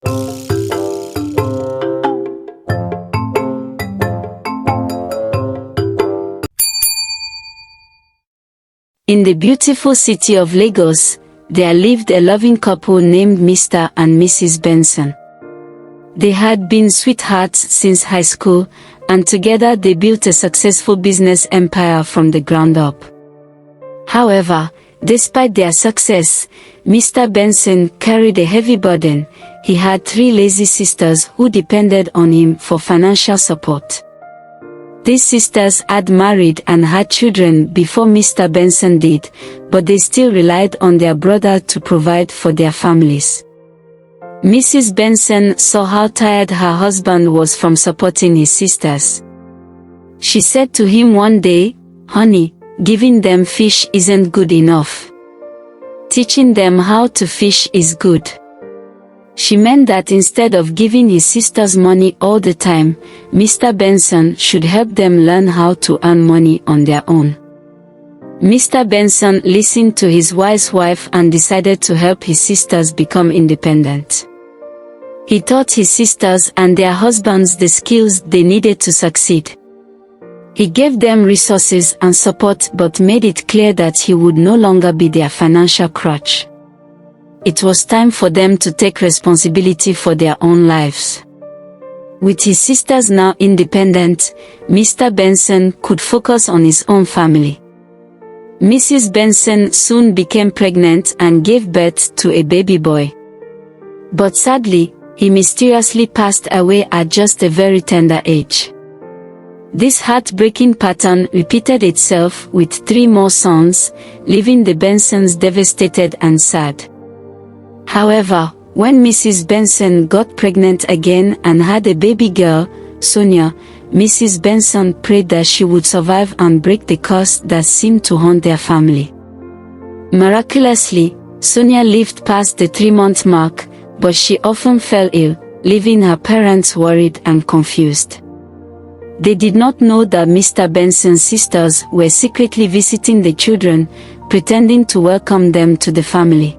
In the beautiful city of Lagos, there lived a loving couple named Mr. and Mrs. Benson. They had been sweethearts since high school, and together they built a successful business empire from the ground up. However, despite their success, Mr. Benson carried a heavy burden. He had 3 lazy sisters who depended on him for financial support. These sisters had married and had children before Mr. Benson did, but they still relied on their brother to provide for their families. Mrs. Benson saw how tired her husband was from supporting his sisters. She said to him one day, "Honey, giving them fish isn't good enough. Teaching them how to fish is good." She meant that instead of giving his sisters money all the time, Mr. Benson should help them learn how to earn money on their own. Mr. Benson listened to his wise wife and decided to help his sisters become independent. He taught his sisters and their husbands the skills they needed to succeed. He gave them resources and support but made it clear that he would no longer be their financial crutch. It was time for them to take responsibility for their own lives. With his sisters now independent, Mr. Benson could focus on his own family. Mrs. Benson soon became pregnant and gave birth to a baby boy. But sadly, he mysteriously passed away at just a very tender age. This heartbreaking pattern repeated itself with 3 more sons, leaving the Bensons devastated and sad. However, when Mrs. Benson got pregnant again and had a baby girl, Sonia, Mrs. Benson prayed that she would survive and break the curse that seemed to haunt their family. Miraculously, Sonia lived past the 3-month mark, but she often fell ill, leaving her parents worried and confused. They did not know that Mr. Benson's sisters were secretly visiting the children, pretending to welcome them to the family.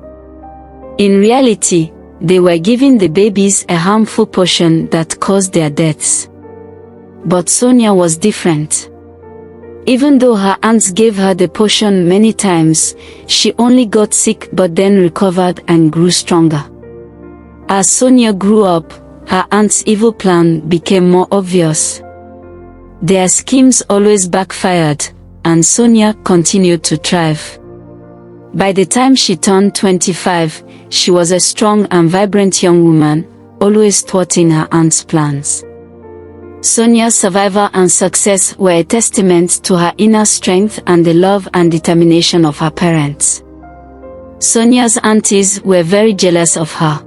In reality, they were giving the babies a harmful potion that caused their deaths. But Sonia was different. Even though her aunts gave her the potion many times, she only got sick but then recovered and grew stronger. As Sonia grew up, her aunt's evil plan became more obvious. Their schemes always backfired, and Sonia continued to thrive. By the time she turned 25, she was a strong and vibrant young woman, always thwarting her aunt's plans. Sonia's survival and success were a testament to her inner strength and the love and determination of her parents. Sonia's aunties were very jealous of her.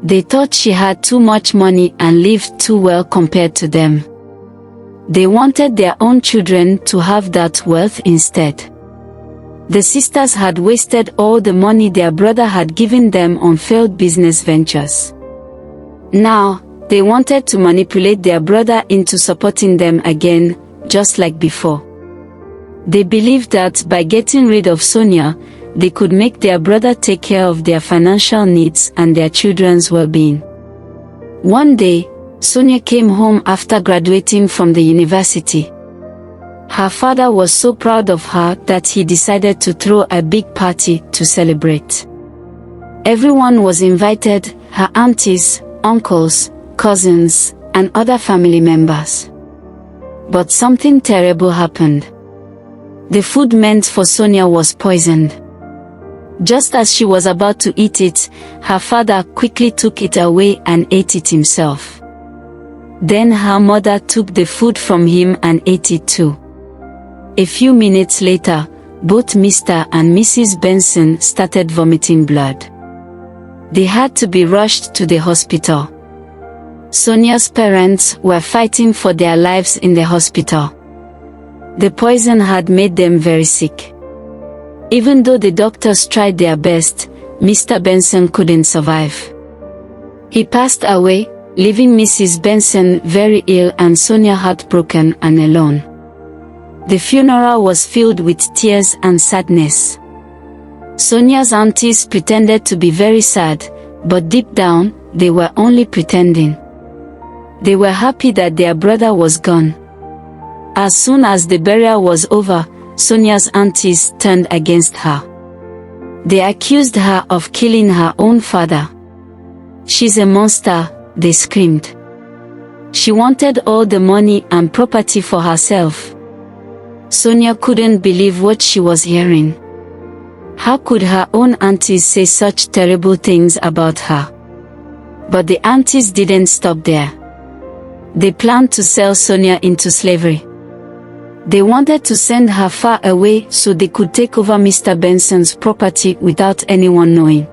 They thought she had too much money and lived too well compared to them. They wanted their own children to have that wealth instead. The sisters had wasted all the money their brother had given them on failed business ventures. Now, they wanted to manipulate their brother into supporting them again, just like before. They believed that by getting rid of Sonia, they could make their brother take care of their financial needs and their children's well-being. One day, Sonia came home after graduating from the university. Her father was so proud of her that he decided to throw a big party to celebrate. Everyone was invited, her aunties, uncles, cousins, and other family members. But something terrible happened. The food meant for Sonia was poisoned. Just as she was about to eat it, her father quickly took it away and ate it himself. Then her mother took the food from him and ate it too. A few minutes later, both Mr. and Mrs. Benson started vomiting blood. They had to be rushed to the hospital. Sonia's parents were fighting for their lives in the hospital. The poison had made them very sick. Even though the doctors tried their best, Mr. Benson couldn't survive. He passed away, leaving Mrs. Benson very ill and Sonia heartbroken and alone. The funeral was filled with tears and sadness. Sonia's aunties pretended to be very sad, but deep down, they were only pretending. They were happy that their brother was gone. As soon as the burial was over, Sonia's aunties turned against her. They accused her of killing her own father. "She's a monster," they screamed. She wanted all the money and property for herself. Sonia couldn't believe what she was hearing. How could her own aunties say such terrible things about her? But the aunties didn't stop there. They planned to sell Sonia into slavery. They wanted to send her far away so they could take over Mr. Benson's property without anyone knowing.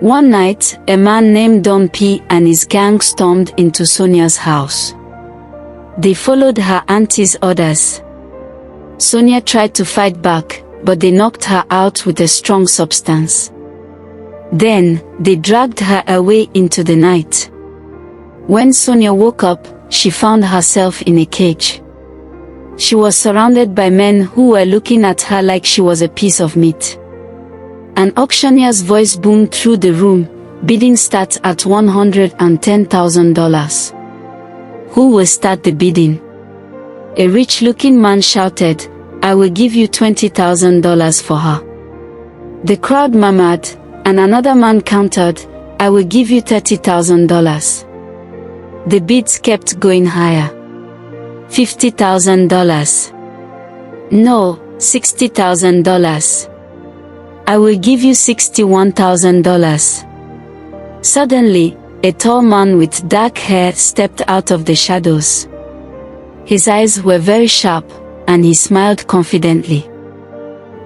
One night, a man named Don P and his gang stormed into Sonia's house. They followed her auntie's orders. Sonia tried to fight back, but they knocked her out with a strong substance. Then, they dragged her away into the night. When Sonia woke up, she found herself in a cage. She was surrounded by men who were looking at her like she was a piece of meat. An auctioneer's voice boomed through the room, bidding starts at $110,000. Who will start the bidding? A rich-looking man shouted, "I will give you $20,000 for her." The crowd murmured, and another man countered, "I will give you $30,000. The bids kept going higher. $50,000. No, $60,000. I will give you $61,000. Suddenly, a tall man with dark hair stepped out of the shadows. His eyes were very sharp, and he smiled confidently.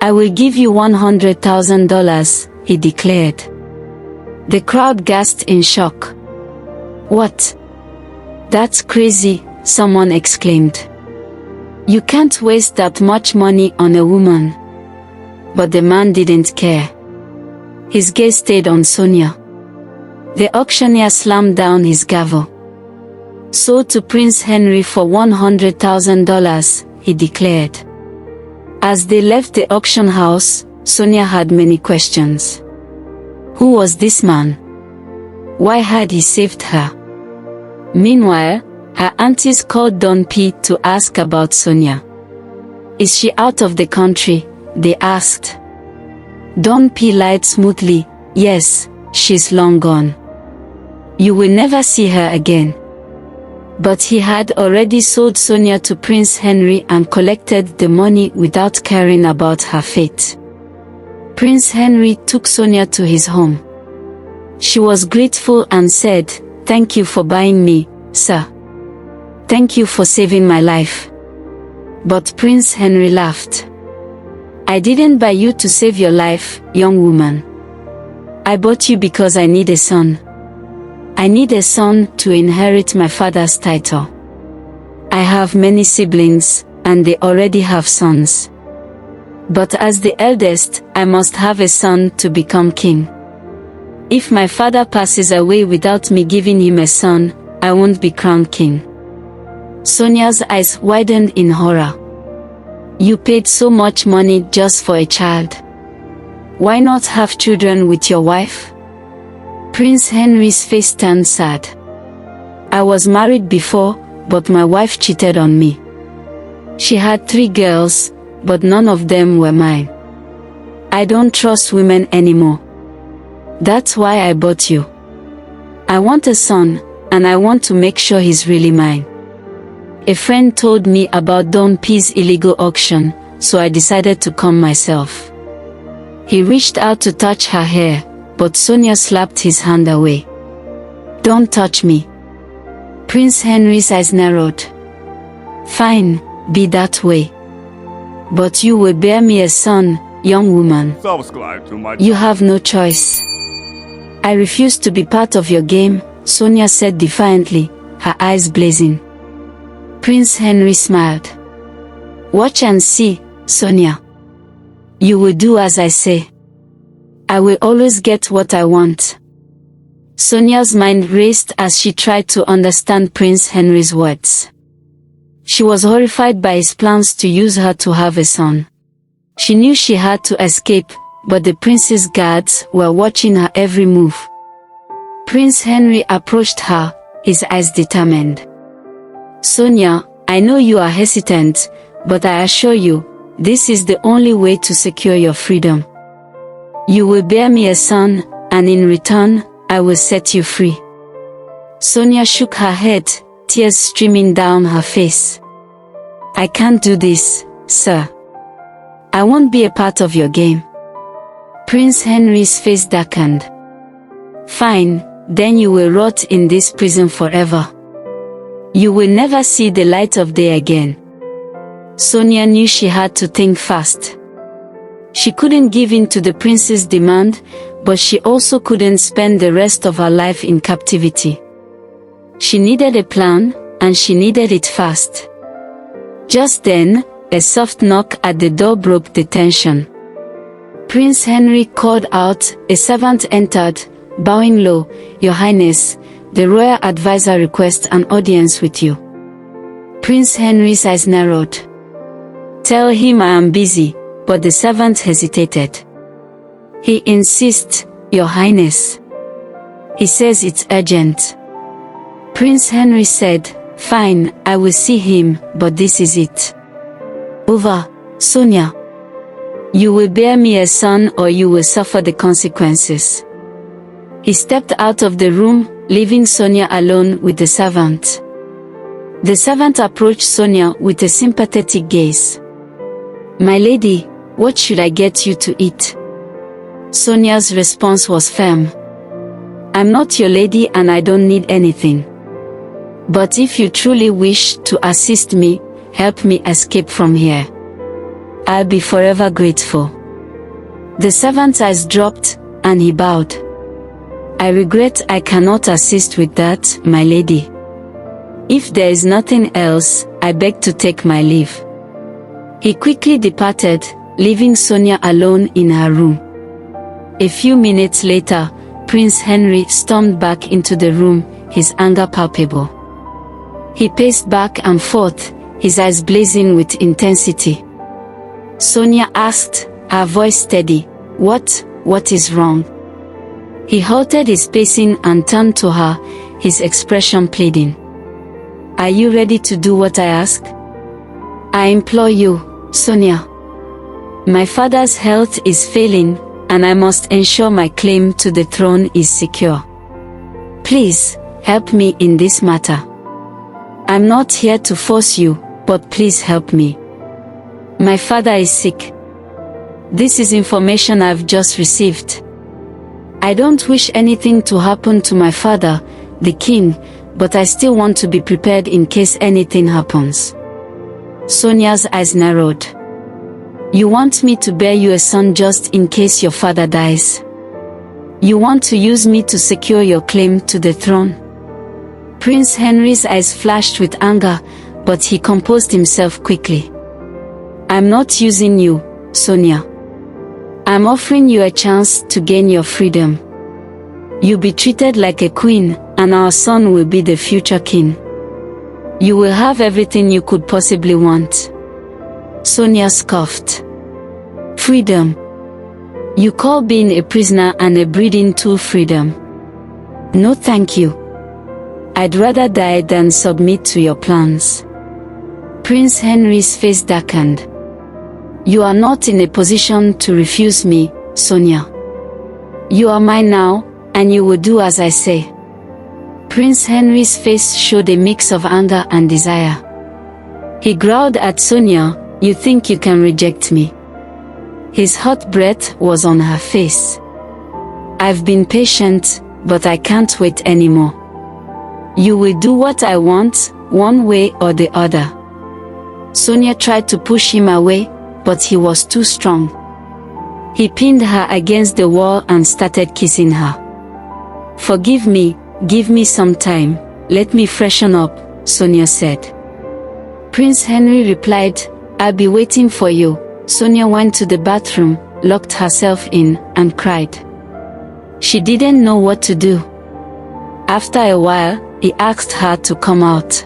"I will give you $100,000, he declared. The crowd gasped in shock. "What? That's crazy," someone exclaimed. "You can't waste that much money on a woman." But the man didn't care. His gaze stayed on Sonia. The auctioneer slammed down his gavel. "Sold to Prince Henry for $100,000, he declared. As they left the auction house, Sonia had many questions. Who was this man? Why had he saved her? Meanwhile, her aunties called Don P to ask about Sonia. "Is she out of the country?" they asked. Don P lied smoothly, "Yes, she's long gone. You will never see her again." But he had already sold Sonia to Prince Henry and collected the money without caring about her fate. Prince Henry took Sonia to his home. She was grateful and said, "Thank you for buying me, sir. Thank you for saving my life." But Prince Henry laughed. "I didn't buy you to save your life, young woman. I bought you because I need a son. I need a son to inherit my father's title. I have many siblings, and they already have sons. But as the eldest, I must have a son to become king. If my father passes away without me giving him a son, I won't be crowned king." Sonia's eyes widened in horror. "You paid so much money just for a child. Why not have children with your wife?" Prince Henry's face turned sad. "I was married before, but my wife cheated on me. She had 3 girls, but none of them were mine. I don't trust women anymore. That's why I bought you. I want a son, and I want to make sure he's really mine. A friend told me about Don P's illegal auction, so I decided to come myself." He reached out to touch her hair, but Sonia slapped his hand away. "Don't touch me." Prince Henry's eyes narrowed. "Fine, be that way. But you will bear me a son, young woman. You have no choice." "I refuse to be part of your game," Sonia said defiantly, her eyes blazing. Prince Henry smiled. "Watch and see, Sonia. You will do as I say. I will always get what I want." Sonia's mind raced as she tried to understand Prince Henry's words. She was horrified by his plans to use her to have a son. She knew she had to escape, but the prince's guards were watching her every move. Prince Henry approached her, his eyes determined. Sonia, I know you are hesitant, but I assure you, this is the only way to secure your freedom. You will bear me a son, and in return, I will set you free. Sonia shook her head, tears streaming down her face. I can't do this, sir. I won't be a part of your game. Prince Henry's face darkened. Fine, then you will rot in this prison forever. You will never see the light of day again. Sonia knew she had to think fast. She couldn't give in to the prince's demand, but she also couldn't spend the rest of her life in captivity. She needed a plan, and she needed it fast. Just then, a soft knock at the door broke the tension. Prince Henry called out, a servant entered, bowing low, Your Highness, the royal advisor requests an audience with you. Prince Henry's eyes narrowed. Tell him I am busy, but the servant hesitated. He insists, Your Highness. He says it's urgent. Prince Henry said, Fine, I will see him, but this is it. Over, Sonia. You will bear me a son or you will suffer the consequences. He stepped out of the room, leaving Sonia alone with the servant. The servant approached Sonia with a sympathetic gaze. My lady, what should I get you to eat? Sonia's response was firm. I'm not your lady and I don't need anything. But if you truly wish to assist me, help me escape from here. I'll be forever grateful. The servant's eyes dropped, and he bowed. I regret I cannot assist with that, my lady. If there is nothing else, I beg to take my leave. He quickly departed, leaving Sonia alone in her room. A few minutes later, Prince Henry stormed back into the room, his anger palpable. He paced back and forth, his eyes blazing with intensity. Sonia asked, her voice steady, What is wrong? He halted his pacing and turned to her, his expression pleading. Are you ready to do what I ask? I implore you, Sonia. My father's health is failing, and I must ensure my claim to the throne is secure. Please, help me in this matter. I'm not here to force you, but please help me. My father is sick. This is information I've just received. I don't wish anything to happen to my father, the king, but I still want to be prepared in case anything happens. Sonia's eyes narrowed. You want me to bear you a son just in case your father dies? You want to use me to secure your claim to the throne? Prince Henry's eyes flashed with anger, but he composed himself quickly. I'm not using you, Sonia. I'm offering you a chance to gain your freedom. You'll be treated like a queen, and our son will be the future king. You will have everything you could possibly want. Sonia scoffed. Freedom. You call being a prisoner and a breeding tool freedom? No thank you. I'd rather die than submit to your plans. Prince Henry's face darkened. You are not in a position to refuse me, Sonia. You are mine now, and you will do as I say. Prince Henry's face showed a mix of anger and desire. He growled at Sonia, You think you can reject me? His hot breath was on her face. I've been patient, but I can't wait anymore. You will do what I want, one way or the other. Sonia tried to push him away, but he was too strong. He pinned her against the wall and started kissing her. Forgive me, give me some time, let me freshen up, Sonia said. Prince Henry replied, I'll be waiting for you. Sonia went to the bathroom, locked herself in, and cried. She didn't know what to do. After a while, he asked her to come out.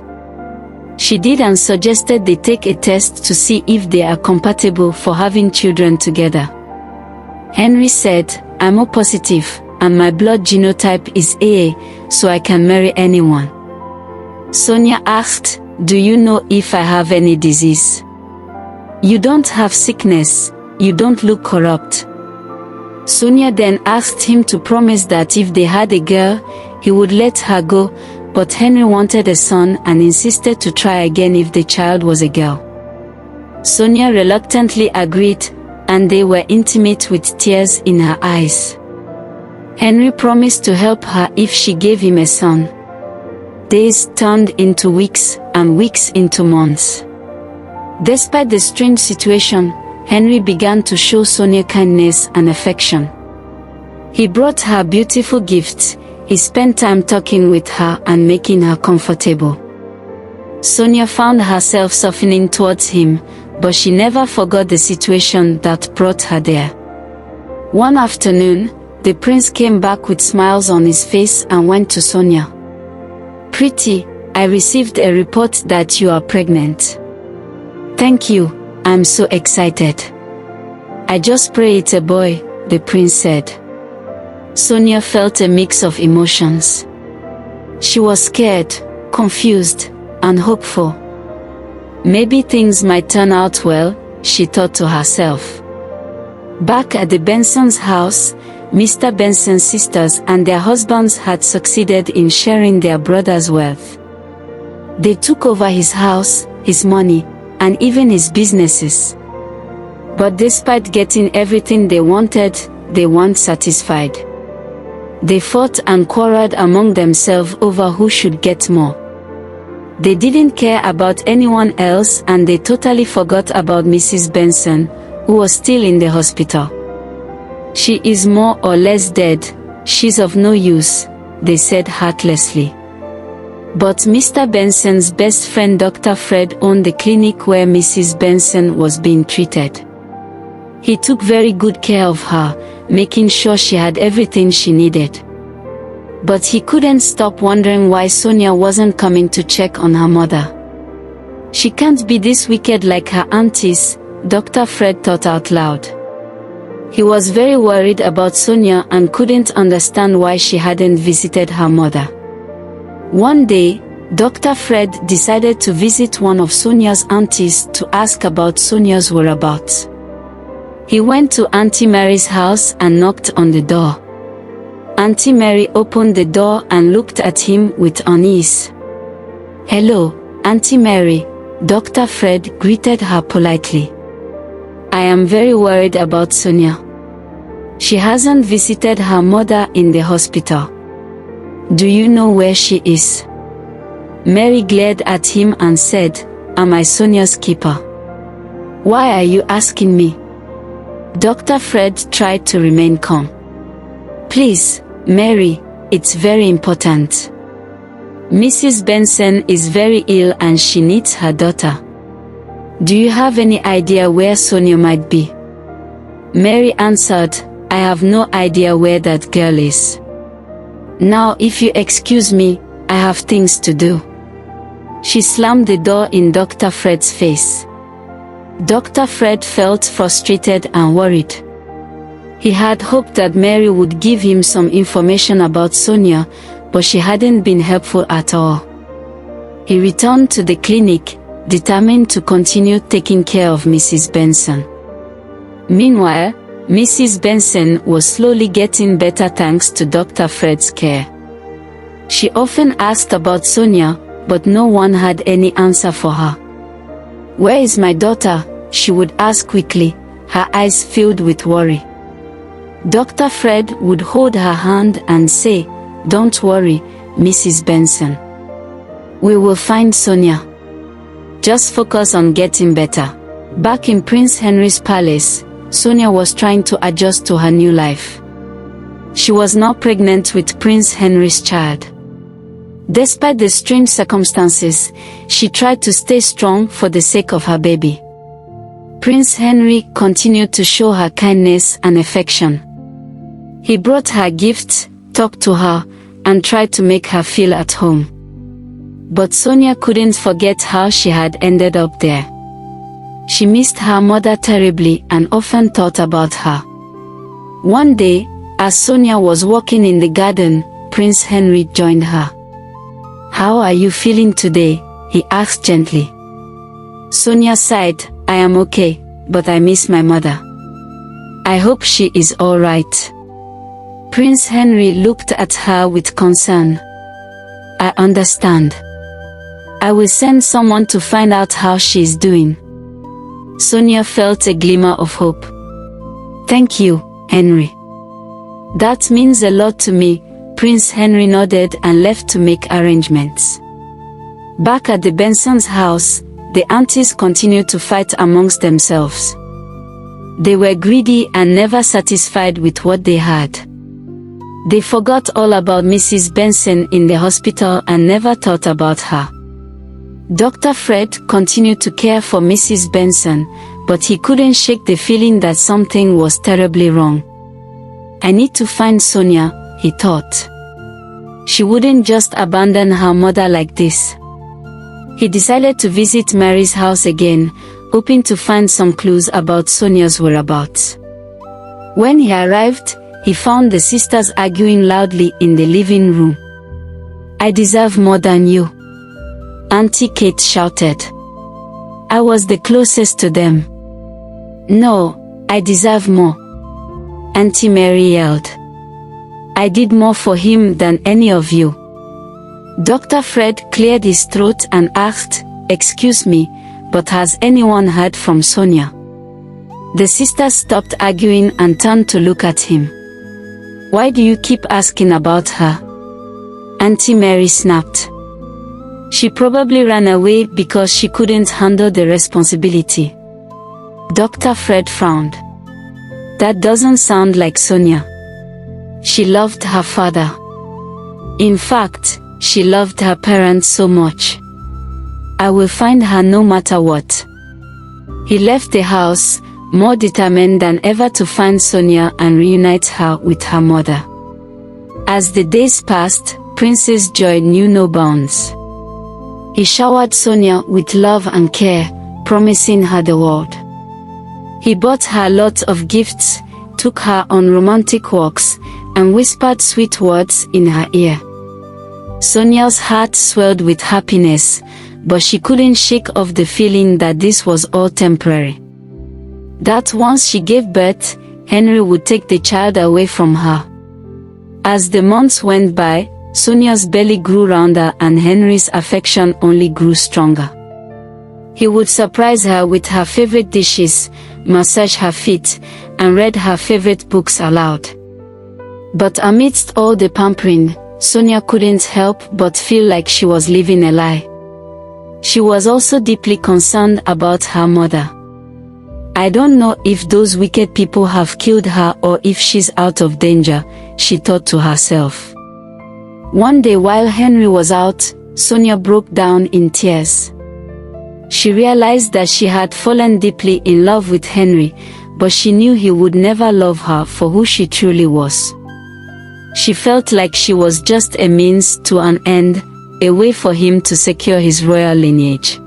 She did and suggested they take a test to see if they are compatible for having children together. Henry said, I'm O positive, and my blood genotype is AA, so I can marry anyone. Sonia asked, "Do you know if I have any disease?" "You don't have sickness, you don't look corrupt." Sonia then asked him to promise that if they had a girl, he would let her go, but Henry wanted a son and insisted to try again if the child was a girl. Sonia reluctantly agreed, and they were intimate with tears in her eyes. Henry promised to help her if she gave him a son. Days turned into weeks, and weeks into months. Despite the strange situation, Henry began to show Sonia kindness and affection. He brought her beautiful gifts, he spent time talking with her and making her comfortable. Sonia found herself softening towards him, but she never forgot the situation that brought her there. One afternoon, the prince came back with smiles on his face and went to Sonia. "Pretty, I received a report that you are pregnant." "Thank you, I'm so excited." "I just pray it's a boy," the prince said. Sonia felt a mix of emotions. She was scared, confused, and hopeful. Maybe things might turn out well, she thought to herself. Back at the Benson's house, Mr. Benson's sisters and their husbands had succeeded in sharing their brother's wealth. They took over his house, his money, and even his businesses. But despite getting everything they wanted, they weren't satisfied. They fought and quarreled among themselves over who should get more. They didn't care about anyone else, and they totally forgot about Mrs. Benson, who was still in the hospital. "She is more or less dead, she's of no use," they said heartlessly. But Mr. Benson's best friend Dr. Fred owned the clinic where Mrs. Benson was being treated. He took very good care of her, making sure she had everything she needed. But he couldn't stop wondering why Sonia wasn't coming to check on her mother. "She can't be this wicked like her aunties," Dr. Fred thought out loud. He was very worried about Sonia and couldn't understand why she hadn't visited her mother. One day, Dr. Fred decided to visit one of Sonia's aunties to ask about Sonia's whereabouts. He went to Auntie Mary's house and knocked on the door. Auntie Mary opened the door and looked at him with unease. "Hello, Auntie Mary," Dr. Fred greeted her politely. "I am very worried about Sonia. She hasn't visited her mother in the hospital. Do you know where she is?" Mary glared at him and said, "Am I Sonia's keeper? Why are you asking me?" Dr. Fred tried to remain calm. "Please, Mary, it's very important. Mrs. Benson is very ill and she needs her daughter. Do you have any idea where Sonia might be?" Mary answered, "I have no idea where that girl is. Now if you excuse me, I have things to do." She slammed the door in Dr. Fred's face. Dr. Fred felt frustrated and worried. He had hoped that Mary would give him some information about Sonia, but she hadn't been helpful at all. He returned to the clinic, determined to continue taking care of Mrs. Benson. Meanwhile, Mrs. Benson was slowly getting better thanks to Dr. Fred's care. She often asked about Sonia, but no one had any answer for her. "Where is my daughter?" she would ask quickly, her eyes filled with worry. Dr. Fred would hold her hand and say, "Don't worry, Mrs. Benson. We will find Sonia. Just focus on getting better." Back in Prince Henry's palace, Sonia was trying to adjust to her new life. She was now pregnant with Prince Henry's child. Despite the strange circumstances, she tried to stay strong for the sake of her baby. Prince Henry continued to show her kindness and affection. He brought her gifts, talked to her, and tried to make her feel at home. But Sonia couldn't forget how she had ended up there. She missed her mother terribly and often thought about her. One day, As Sonia was walking in the garden, Prince Henry joined her. "How are you feeling today?" he asked gently. Sonia sighed, "I am okay, but I miss my mother. I hope she is all right." Prince Henry looked at her with concern. "I understand. I will send someone to find out how she is doing." Sonia felt a glimmer of hope. "Thank you, Henry. That means a lot to me." Prince Henry nodded and left to make arrangements. Back at the Benson's house, the aunties continued to fight amongst themselves. They were greedy and never satisfied with what they had. They forgot all about Mrs. Benson in the hospital and never thought about her. Dr. Fred continued to care for Mrs. Benson, but he couldn't shake the feeling that something was terribly wrong. "I need to find Sonia," he thought. "She wouldn't just abandon her mother like this." He decided to visit Mary's house again, hoping to find some clues about Sonia's whereabouts. When he arrived, he found the sisters arguing loudly in the living room. "I deserve more than you," Auntie Kate shouted. "I was the closest to them." "No, I deserve more," Auntie Mary yelled. "I did more for him than any of you." Dr. Fred cleared his throat and asked, "Excuse me, but has anyone heard from Sonia?" The sisters stopped arguing and turned to look at him. "Why do you keep asking about her?" Auntie Mary snapped. "She probably ran away because she couldn't handle the responsibility." Dr. Fred frowned. "That doesn't sound like Sonia. She loved her father. In fact, she loved her parents so much. I will find her no matter what." He left the house, more determined than ever to find Sonia and reunite her with her mother. As the days passed, Prince's joy knew no bounds. He showered Sonia with love and care, promising her the world. He bought her lots of gifts, took her on romantic walks, and whispered sweet words in her ear. Sonia's heart swelled with happiness, but she couldn't shake off the feeling that this was all temporary. That once she gave birth, Henry would take the child away from her. As the months went by, Sonia's belly grew rounder and Henry's affection only grew stronger. He would surprise her with her favorite dishes, massage her feet, and read her favorite books aloud. But amidst all the pampering, Sonia couldn't help but feel like she was living a lie. She was also deeply concerned about her mother. "I don't know if those wicked people have killed her or if she's out of danger," she thought to herself. One day while Henry was out, Sonia broke down in tears. She realized that she had fallen deeply in love with Henry, but she knew he would never love her for who she truly was. She felt like she was just a means to an end, a way for him to secure his royal lineage.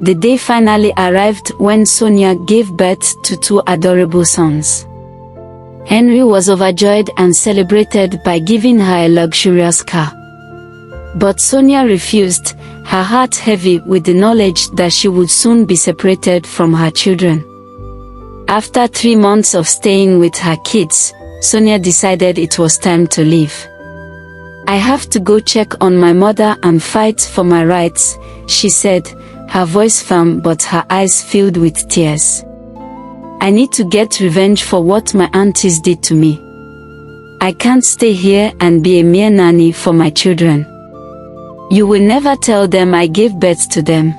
The day finally arrived when Sonia gave birth to 2 adorable sons. Henry was overjoyed and celebrated by giving her a luxurious car. But Sonia refused, her heart heavy with the knowledge that she would soon be separated from her children. After 3 months of staying with her kids, Sonia decided it was time to leave. "I have to go check on my mother and fight for my rights," she said, her voice firm but her eyes filled with tears. "I need to get revenge for what my aunties did to me. I can't stay here and be a mere nanny for my children. You will never tell them I gave birth to them.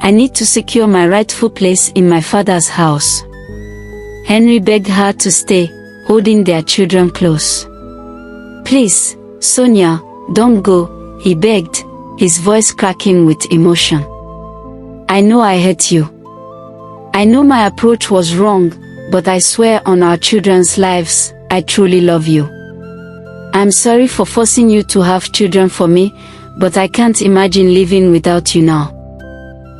I need to secure my rightful place in my father's house." Henry begged her to stay, holding their children close. "Please, Sonia, don't go," he begged, his voice cracking with emotion. "I know I hurt you. I know my approach was wrong, but I swear on our children's lives, I truly love you. I'm sorry for forcing you to have children for me, but I can't imagine living without you now."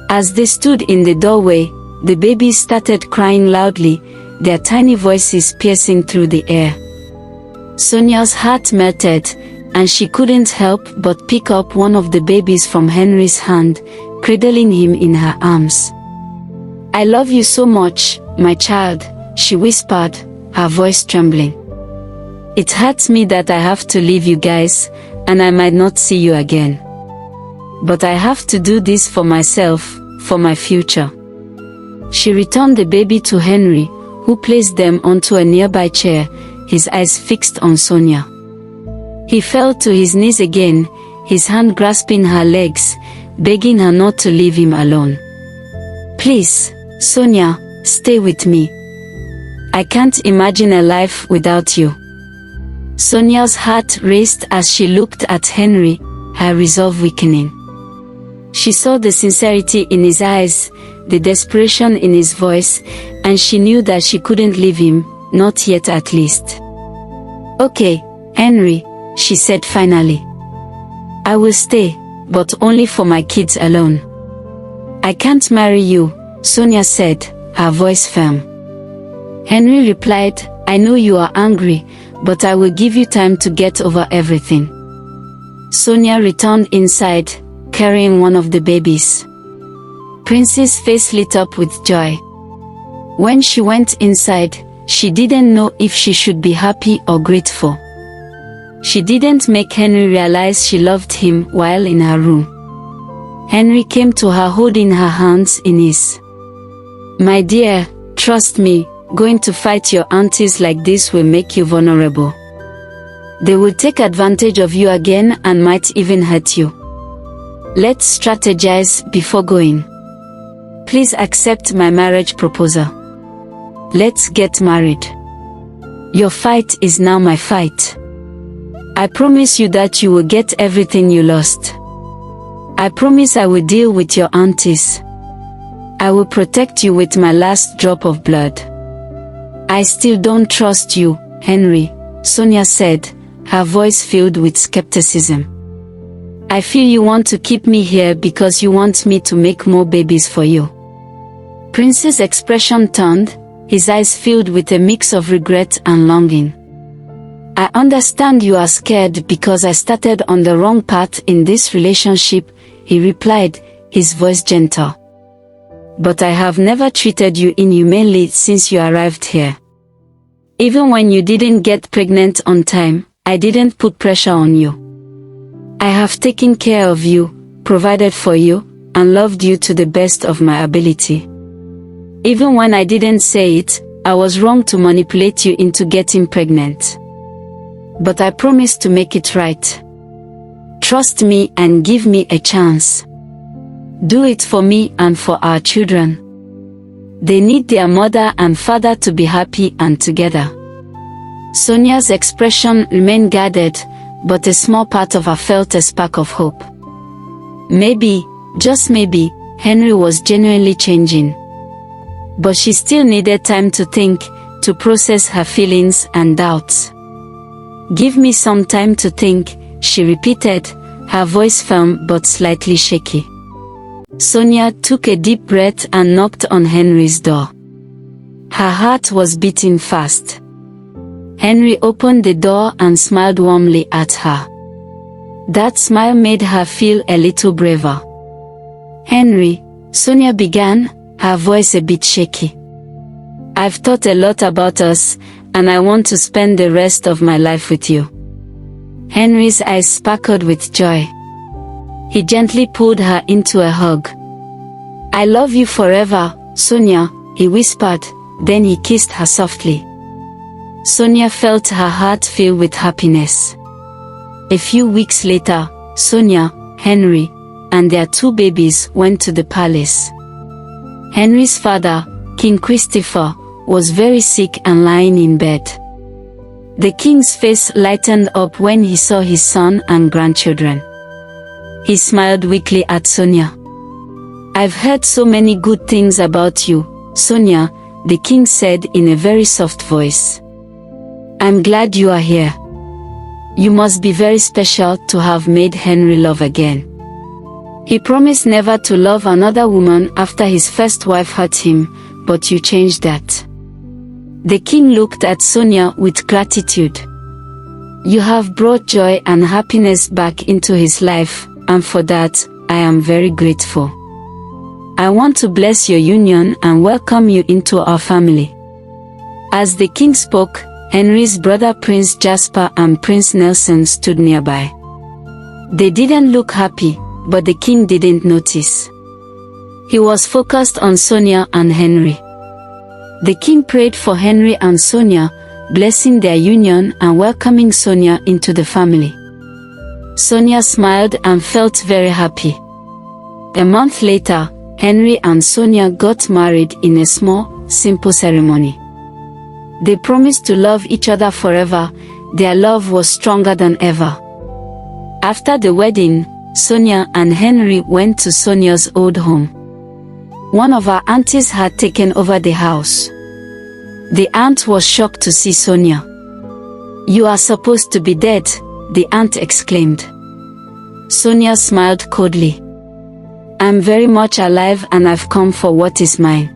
As they stood in the doorway, the babies started crying loudly, their tiny voices piercing through the air. Sonia's heart melted, and she couldn't help but pick up one of the babies from Henry's hand, cradling him in her arms. "I love you so much, my child," she whispered, her voice trembling. "It hurts me that I have to leave you guys, and I might not see you again. But I have to do this for myself, for my future." She returned the baby to Henry, who placed them onto a nearby chair, his eyes fixed on Sonia. He fell to his knees again, his hand grasping her legs, begging her not to leave him alone. "Please, Sonia, stay with me. I can't imagine a life without you." Sonia's heart raced as she looked at Henry, her resolve weakening. She saw the sincerity in his eyes, the desperation in his voice, and she knew that she couldn't leave him, not yet at least. "Okay, Henry," she said finally. "I will stay, but only for my kids alone." "I can't marry you," Sonia said, her voice firm. Henry replied, "I know you are angry, but I will give you time to get over everything." Sonia returned inside, carrying one of the babies. Prince's face lit up with joy. When she went inside, she didn't know if she should be happy or grateful. She didn't make Henry realize she loved him while in her room. Henry came to her holding her hands in his. "My dear, trust me, going to fight your aunties like this will make you vulnerable. They will take advantage of you again and might even hurt you. Let's strategize before going. Please accept my marriage proposal. Let's get married. Your fight is now my fight. I promise you that you will get everything you lost. I promise I will deal with your aunties. I will protect you with my last drop of blood." "I still don't trust you, Henry," Sonia said, her voice filled with skepticism. "I feel you want to keep me here because you want me to make more babies for you." Prince's expression turned, his eyes filled with a mix of regret and longing. "I understand you are scared because I started on the wrong path in this relationship," he replied, his voice gentle. "But I have never treated you inhumanely since you arrived here. Even when you didn't get pregnant on time, I didn't put pressure on you. I have taken care of you, provided for you, and loved you to the best of my ability. Even when I didn't say it, I was wrong to manipulate you into getting pregnant. But I promise to make it right. Trust me and give me a chance. Do it for me and for our children. They need their mother and father to be happy and together." Sonia's expression remained guarded, but a small part of her felt a spark of hope. Maybe, just maybe, Henry was genuinely changing. But she still needed time to think, to process her feelings and doubts. "Give me some time to think," she repeated, her voice firm but slightly shaky. Sonia took a deep breath and knocked on Henry's door. Her heart was beating fast. Henry opened the door and smiled warmly at her. That smile made her feel a little braver. "Henry," Sonia began, her voice a bit shaky. "I've thought a lot about us, and I want to spend the rest of my life with you." Henry's eyes sparkled with joy. He gently pulled her into a hug. "I love you forever, Sonia," he whispered, then he kissed her softly. Sonia felt her heart fill with happiness. A few weeks later, Sonia, Henry, and their 2 babies went to the palace. Henry's father, King Christopher, was very sick and lying in bed. The king's face lightened up when he saw his son and grandchildren. He smiled weakly at Sonia. "I've heard so many good things about you, Sonia," the king said in a very soft voice. "I'm glad you are here. You must be very special to have made Henry love again. He promised never to love another woman after his first wife hurt him, but you changed that." The king looked at Sonia with gratitude. You have brought joy and happiness back into his life, and for that, I am very grateful. I want to bless your union and welcome you into our family." As the king spoke, Henry's brother Prince Jasper and Prince Nelson stood nearby. They didn't look happy, but the king didn't notice. He was focused on Sonia and Henry. The king prayed for Henry and Sonia, blessing their union and welcoming Sonia into the family. Sonia smiled and felt very happy. A month later, Henry and Sonia got married in a small, simple ceremony. They promised to love each other forever. Their love was stronger than ever. After the wedding, Sonia and Henry went to Sonia's old home. One of our aunties had taken over the house. The aunt was shocked to see Sonia. "You are supposed to be dead," the aunt exclaimed. Sonia smiled coldly. "I'm very much alive and I've come for what is mine."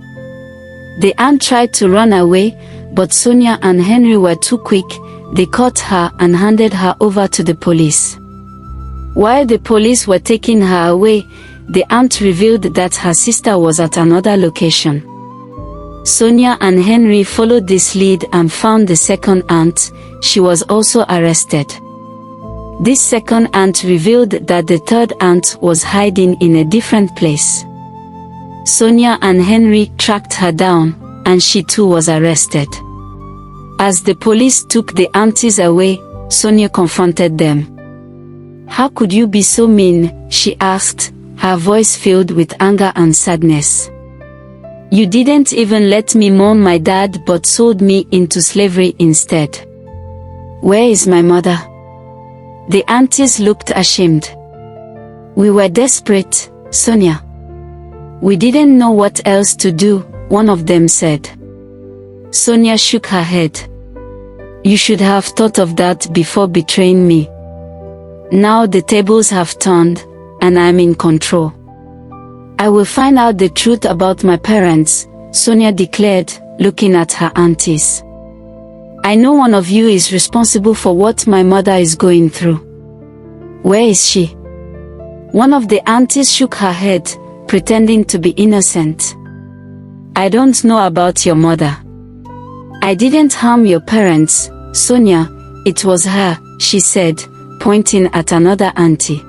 The aunt tried to run away, but Sonia and Henry were too quick. They caught her and handed her over to the police. While the police were taking her away, the aunt revealed that her sister was at another location. Sonia and Henry followed this lead and found the second aunt. She was also arrested. This second aunt revealed that the third aunt was hiding in a different place. Sonia and Henry tracked her down, and she too was arrested. As the police took the aunties away, Sonia confronted them. "How could you be so mean?" she asked, her voice filled with anger and sadness. "You didn't even let me mourn my dad but sold me into slavery instead. Where is my mother?" The aunties looked ashamed. "We were desperate, Sonia. We didn't know what else to do," one of them said. Sonia shook her head. "You should have thought of that before betraying me. Now the tables have turned, and I'm in control. I will find out the truth about my parents," Sonia declared, looking at her aunties. "I know one of you is responsible for what my mother is going through. Where is she?" One of the aunties shook her head, pretending to be innocent. "I don't know about your mother. I didn't harm your parents, Sonia, it was her," she said, pointing at another auntie.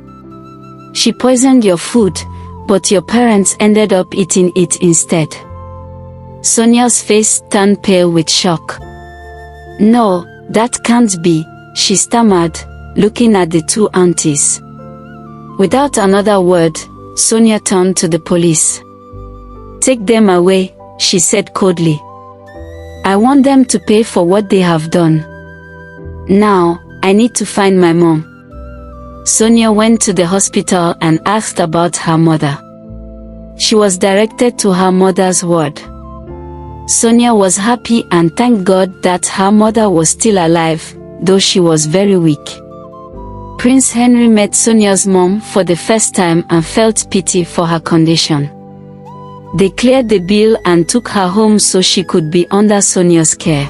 "She poisoned your food, but your parents ended up eating it instead." Sonia's face turned pale with shock. "No, that can't be," she stammered, looking at the two aunties. Without another word, Sonia turned to the police. "Take them away," she said coldly. "I want them to pay for what they have done. Now, I need to find my mom." Sonia went to the hospital and asked about her mother. She was directed to her mother's ward. Sonia was happy and thanked God that her mother was still alive, though she was very weak. Prince Henry met Sonia's mom for the first time and felt pity for her condition. They cleared the bill and took her home so she could be under Sonia's care.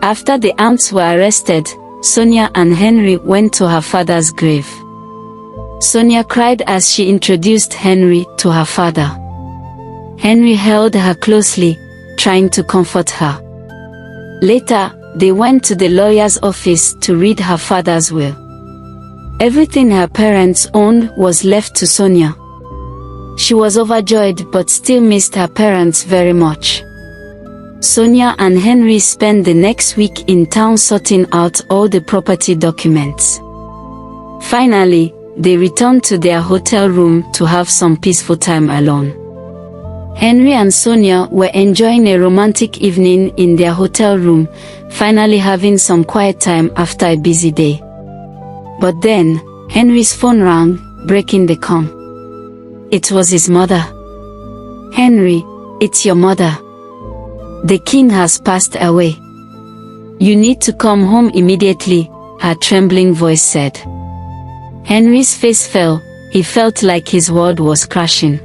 After the aunts were arrested, Sonia and Henry went to her father's grave. Sonia cried as she introduced Henry to her father. Henry held her closely, trying to comfort her. Later, they went to the lawyer's office to read her father's will. Everything her parents owned was left to Sonia. She was overjoyed but still missed her parents very much. Sonia and Henry spent the next week in town sorting out all the property documents. Finally, they returned to their hotel room to have some peaceful time alone. Henry and Sonia were enjoying a romantic evening in their hotel room, finally having some quiet time after a busy day. But then, Henry's phone rang, breaking the calm. It was his mother. "Henry, it's your mother. The king has passed away. You need to come home immediately," her trembling voice said. Henry's face fell. He felt like his world was crashing.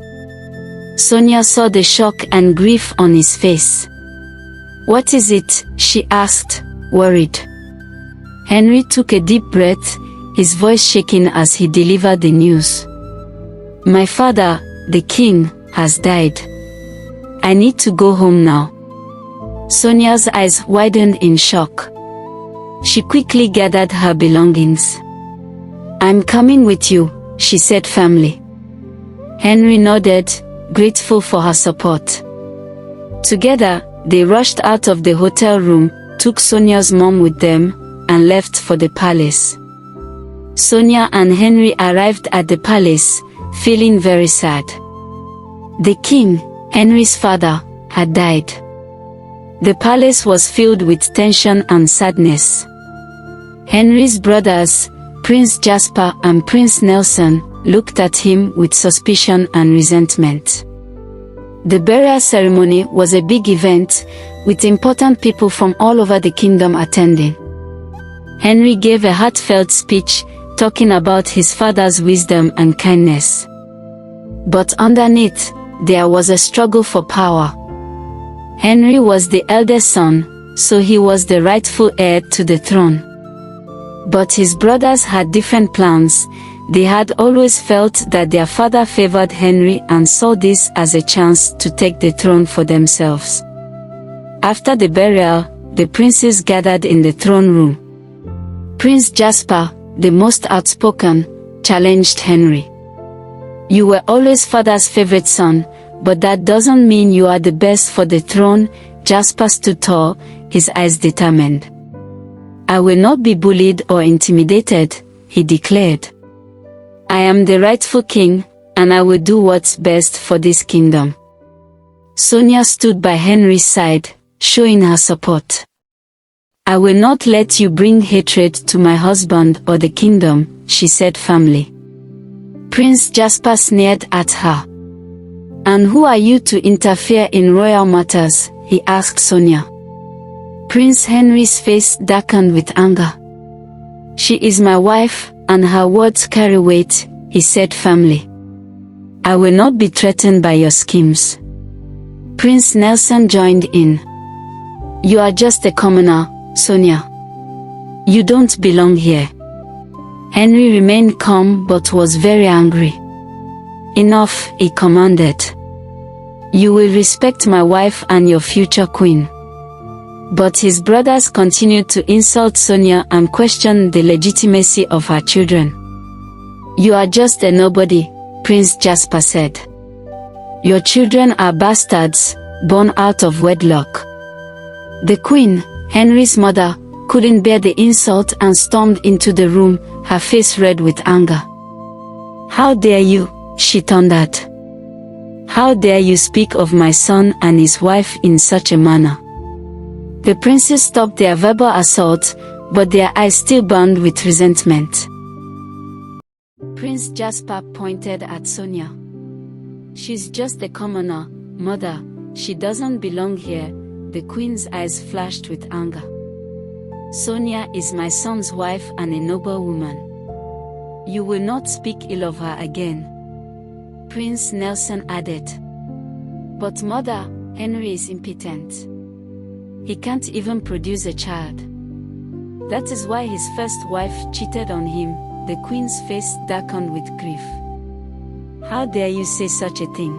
Sonia saw the shock and grief on his face. "What is it?" she asked, worried. Henry took a deep breath, his voice shaking as he delivered the news. My father, the king, has died. I need to go home now. Sonia's eyes widened in shock. She quickly gathered her belongings. I'm coming with you, she said firmly. Henry nodded, grateful for her support. Together, they rushed out of the hotel room, took Sonia's mom with them, and left for the palace. Sonia and Henry arrived at the palace, feeling very sad. The king, Henry's father, had died. The palace was filled with tension and sadness. Henry's brothers, Prince Jasper and Prince Nelson, looked at him with suspicion and resentment. The burial ceremony was a big event, with important people from all over the kingdom attending. Henry gave a heartfelt speech, talking about his father's wisdom and kindness. But underneath, there was a struggle for power. Henry was the eldest son, so he was the rightful heir to the throne. But his brothers had different plans. They had always felt that their father favored Henry and saw this as a chance to take the throne for themselves. After the burial, the princes gathered in the throne room. Prince Jasper, the most outspoken, challenged Henry. You were always father's favorite son, but that doesn't mean you are the best for the throne. Jasper stood tall, his eyes determined. I will not be bullied or intimidated, he declared. I am the rightful king, and I will do what's best for this kingdom. Sonia stood by Henry's side, showing her support. I will not let you bring hatred to my husband or the kingdom, she said firmly. Prince Jasper sneered at her. And who are you to interfere in royal matters? He asked Sonia. Prince Henry's face darkened with anger. She is my wife, and her words carry weight, he said firmly. I will not be threatened by your schemes. Prince Nelson joined in. You are just a commoner, Sonia. You don't belong here. Henry remained calm but was very angry. Enough, he commanded. You will respect my wife and your future queen. But his brothers continued to insult Sonia and question the legitimacy of her children. You are just a nobody, Prince Jasper said. Your children are bastards, born out of wedlock. The queen, Henry's mother, couldn't bear the insult and stormed into the room, her face red with anger. How dare you, she thundered. How dare you speak of my son and his wife in such a manner? The princes stopped their verbal assault, but their eyes still burned with resentment. Prince Jasper pointed at Sonia. She's just a commoner, mother, she doesn't belong here. The queen's eyes flashed with anger. Sonia is my son's wife and a noble woman. You will not speak ill of her again. Prince Nelson added. But mother, Henry is impotent. He can't even produce a child. That is why his first wife cheated on him. The queen's face darkened with grief. How dare you say such a thing?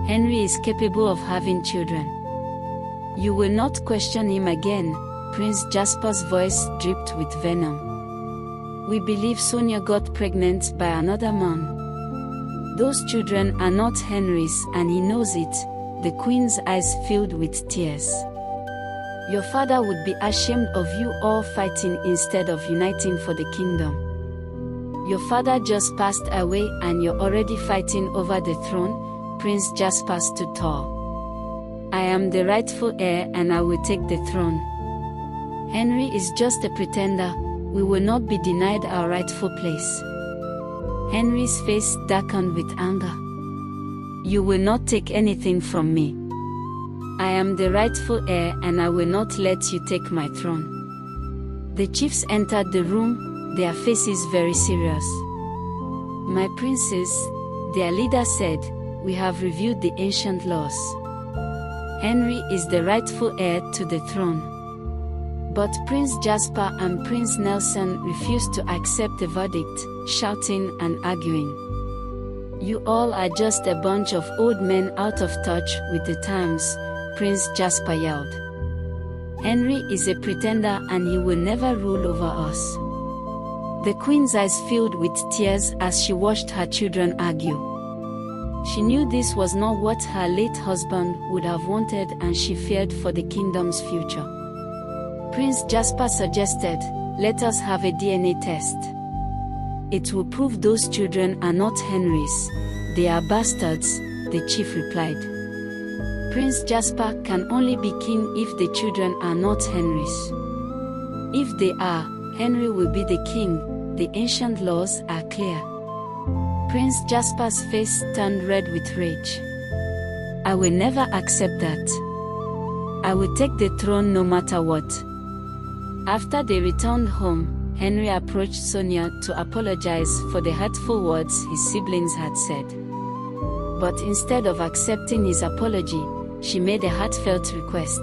Henry is capable of having children. You will not question him again. Prince Jasper's voice dripped with venom. We believe Sonia got pregnant by another man. Those children are not Henry's and he knows it. The queen's eyes filled with tears. Your father would be ashamed of you all fighting instead of uniting for the kingdom. Your father just passed away and you're already fighting over the throne. Prince Jasper stood tall. I am the rightful heir and I will take the throne. Henry is just a pretender. We will not be denied our rightful place. Henry's face darkened with anger. You will not take anything from me. I am the rightful heir and I will not let you take my throne. The chiefs entered the room, their faces very serious. My princes, their leader said, we have reviewed the ancient laws. Henry is the rightful heir to the throne. But Prince Jasper and Prince Nelson refused to accept the verdict, shouting and arguing. "You all are just a bunch of old men out of touch with the times," Prince Jasper yelled. "Henry is a pretender and he will never rule over us." The queen's eyes filled with tears as she watched her children argue. She knew this was not what her late husband would have wanted, and she feared for the kingdom's future. Prince Jasper suggested, "Let us have a DNA test. It will prove those children are not Henry's. They are bastards," the chief replied. "Prince Jasper can only be king if the children are not Henry's. If they are, Henry will be the king. The ancient laws are clear." Prince Jasper's face turned red with rage. "I will never accept that. I will take the throne no matter what." After they returned home, Henry approached Sonia to apologize for the hurtful words his siblings had said. But instead of accepting his apology, she made a heartfelt request.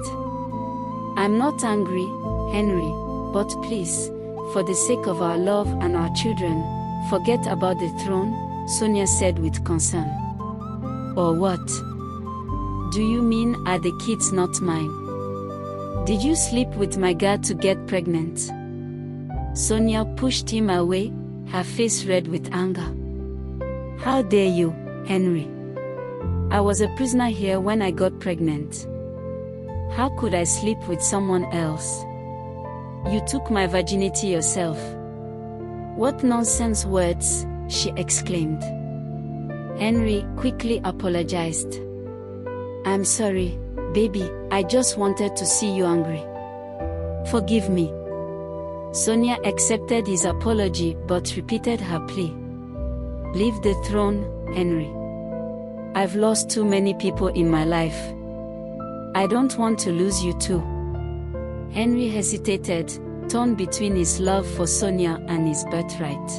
"I'm not angry, Henry, but please, for the sake of our love and our children, forget about the throne," Sonia said with concern. "Or what? Do you mean, are the kids not mine? Did you sleep with my girl to get pregnant?" Sonia pushed him away, her face red with anger. "How dare you, Henry? I was a prisoner here when I got pregnant. How could I sleep with someone else? You took my virginity yourself." "What nonsense words," she exclaimed. Henry quickly apologized. "I'm sorry, baby, I just wanted to see you angry. Forgive me." Sonia accepted his apology but repeated her plea. "Leave the throne, Henry. I've lost too many people in my life. I don't want to lose you too." Henry hesitated, torn between his love for Sonia and his birthright.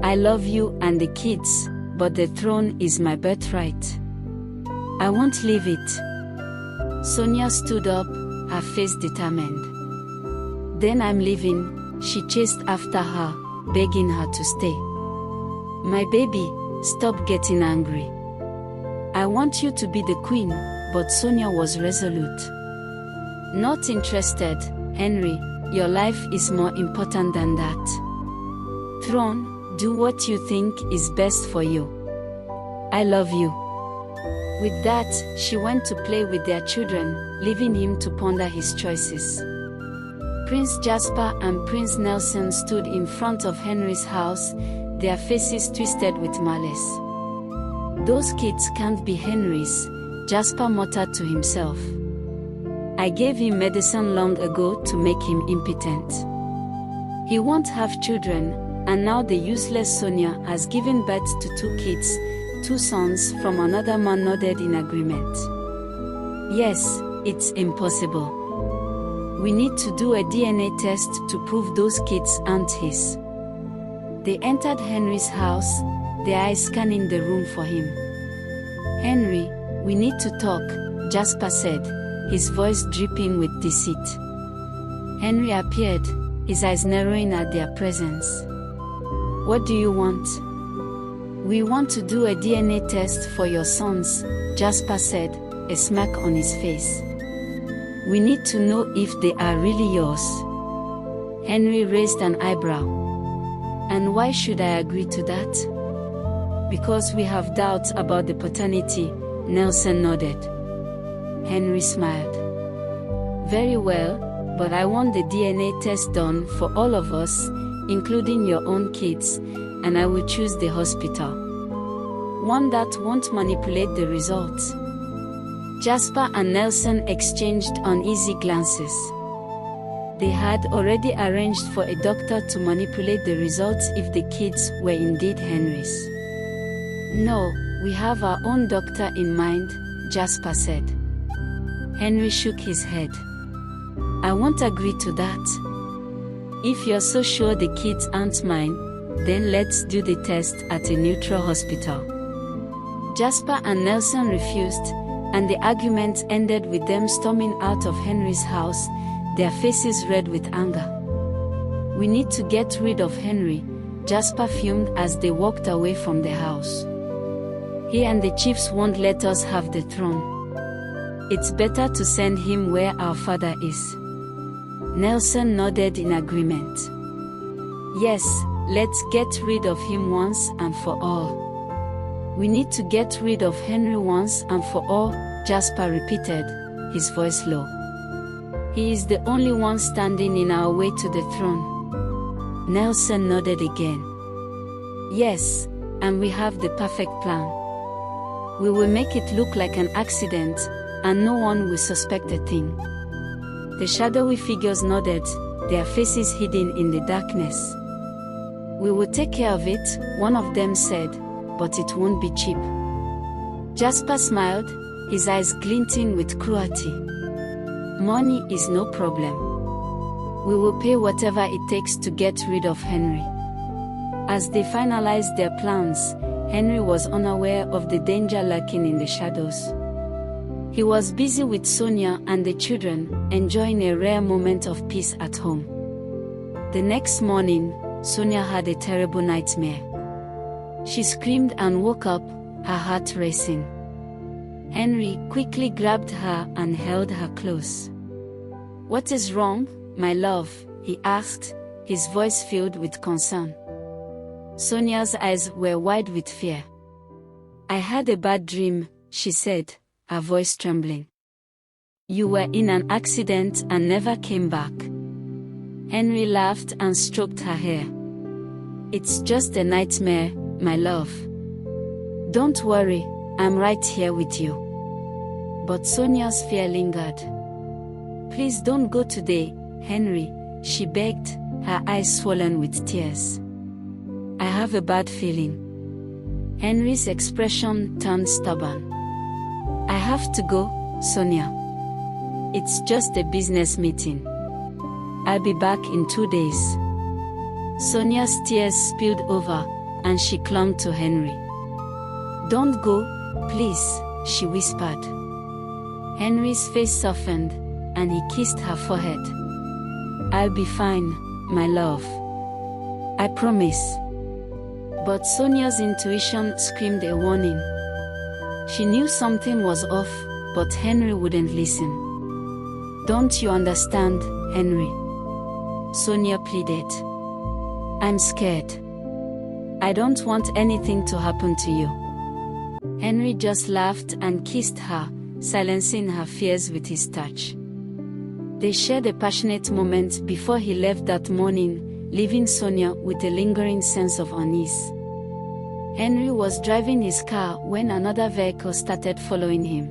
"I love you and the kids, but the throne is my birthright. I won't leave it." Sonia stood up, her face determined. "Then I'm leaving," she chased after her, begging her to stay. "My baby, stop getting angry. I want you to be the queen," but Sonia was resolute. "Not interested, Henry, your life is more important than that. Throne, do what you think is best for you. I love you." With that, she went to play with their children, leaving him to ponder his choices. Prince Jasper and Prince Nelson stood in front of Henry's house, their faces twisted with malice. "Those kids can't be Henry's," Jasper muttered to himself. "I gave him medicine long ago to make him impotent. He won't have children, and now the useless Sonia has given birth to 2 kids, 2 sons from another man," nodded in agreement. "Yes, it's impossible. We need to do a DNA test to prove those kids aren't his." They entered Henry's house, their eyes scanning the room for him. "Henry, we need to talk," Jasper said, his voice dripping with deceit. Henry appeared, his eyes narrowing at their presence. "What do you want?" "We want to do a DNA test for your sons," Jasper said, a smirk on his face. "We need to know if they are really yours." Henry raised an eyebrow. "And why should I agree to that?" "Because we have doubts about the paternity," Nelson nodded. Henry smiled. "Very well, but I want the DNA test done for all of us, including your own kids, and I will choose the hospital. One that won't manipulate the results." Jasper and Nelson exchanged uneasy glances. They had already arranged for a doctor to manipulate the results if the kids were indeed Henry's. "No, we have our own doctor in mind," Jasper said. Henry shook his head. "I won't agree to that. If you're so sure the kids aren't mine, then let's do the test at a neutral hospital." Jasper and Nelson refused, and the argument ended with them storming out of Henry's house, their faces red with anger. "We need to get rid of Henry," Jasper fumed as they walked away from the house. "He and the chiefs won't let us have the throne. It's better to send him where our father is." Nelson nodded in agreement. "Yes, let's get rid of him once and for all." "We need to get rid of Henry once and for all," Jasper repeated, his voice low. "He is the only one standing in our way to the throne." Nelson nodded again. "Yes, and we have the perfect plan. We will make it look like an accident, and no one will suspect a thing." The shadowy figures nodded, their faces hidden in the darkness. "We will take care of it," one of them said, "but it won't be cheap." Jasper smiled, his eyes glinting with cruelty. "Money is no problem. We will pay whatever it takes to get rid of Henry." As they finalized their plans, Henry was unaware of the danger lurking in the shadows. He was busy with Sonia and the children, enjoying a rare moment of peace at home. The next morning, Sonia had a terrible nightmare. She screamed and woke up, her heart racing. Henry quickly grabbed her and held her close. "What is wrong, my love?" he asked, his voice filled with concern. Sonia's eyes were wide with fear. "I had a bad dream," she said, her voice trembling. "You were in an accident and never came back." Henry laughed and stroked her hair. "It's just a nightmare, my love. Don't worry, I'm right here with you." But Sonia's fear lingered. "Please don't go today, Henry," she begged, her eyes swollen with tears. "I have a bad feeling." Henry's expression turned stubborn. "I have to go, Sonia. It's just a business meeting. I'll be back in 2 days." Sonia's tears spilled over, and she clung to Henry. "Don't go, please," she whispered. Henry's face softened, and he kissed her forehead. "I'll be fine, my love. I promise." But Sonia's intuition screamed a warning. She knew something was off, but Henry wouldn't listen. "Don't you understand, Henry?" Sonia pleaded. "I'm scared. I don't want anything to happen to you." Henry just laughed and kissed her, silencing her fears with his touch. They shared a passionate moment before he left that morning, leaving Sonia with a lingering sense of unease. Henry was driving his car when another vehicle started following him.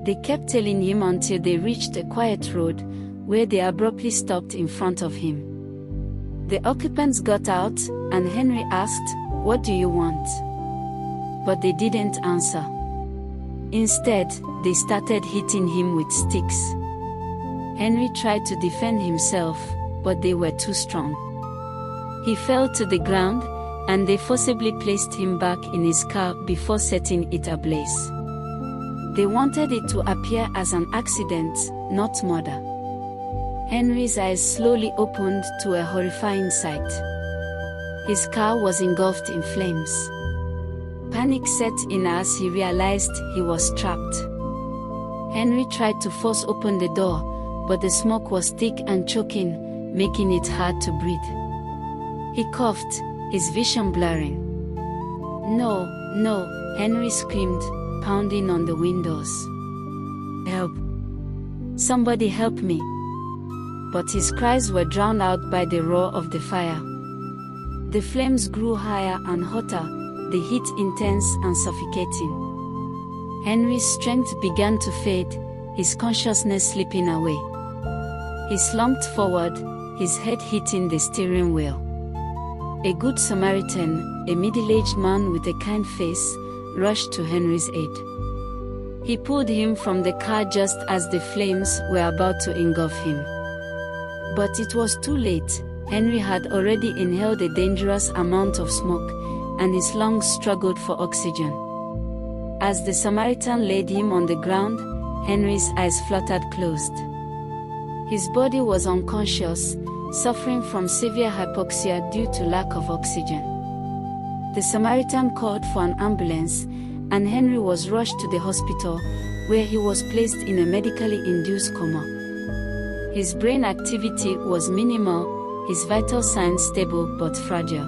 They kept tailing him until they reached a quiet road, where they abruptly stopped in front of him. The occupants got out, and Henry asked, "What do you want?" But they didn't answer. Instead, they started hitting him with sticks. Henry tried to defend himself, but they were too strong. He fell to the ground, and they forcibly placed him back in his car before setting it ablaze. They wanted it to appear as an accident, not murder. Henry's eyes slowly opened to a horrifying sight. His car was engulfed in flames. Panic set in as he realized he was trapped. Henry tried to force open the door, but the smoke was thick and choking, making it hard to breathe. He coughed, his vision blurring. "No, no," Henry screamed, pounding on the windows. "Help! Somebody help me!" But his cries were drowned out by the roar of the fire. The flames grew higher and hotter, the heat intense and suffocating. Henry's strength began to fade, his consciousness slipping away. He slumped forward, his head hitting the steering wheel. A good Samaritan, a middle-aged man with a kind face, rushed to Henry's aid. He pulled him from the car just as the flames were about to engulf him. But it was too late. Henry had already inhaled a dangerous amount of smoke, and his lungs struggled for oxygen. As the Samaritan laid him on the ground, Henry's eyes fluttered closed. His body was unconscious, suffering from severe hypoxia due to lack of oxygen. The Samaritan called for an ambulance, and Henry was rushed to the hospital, where he was placed in a medically induced coma. His brain activity was minimal, his vital signs stable but fragile.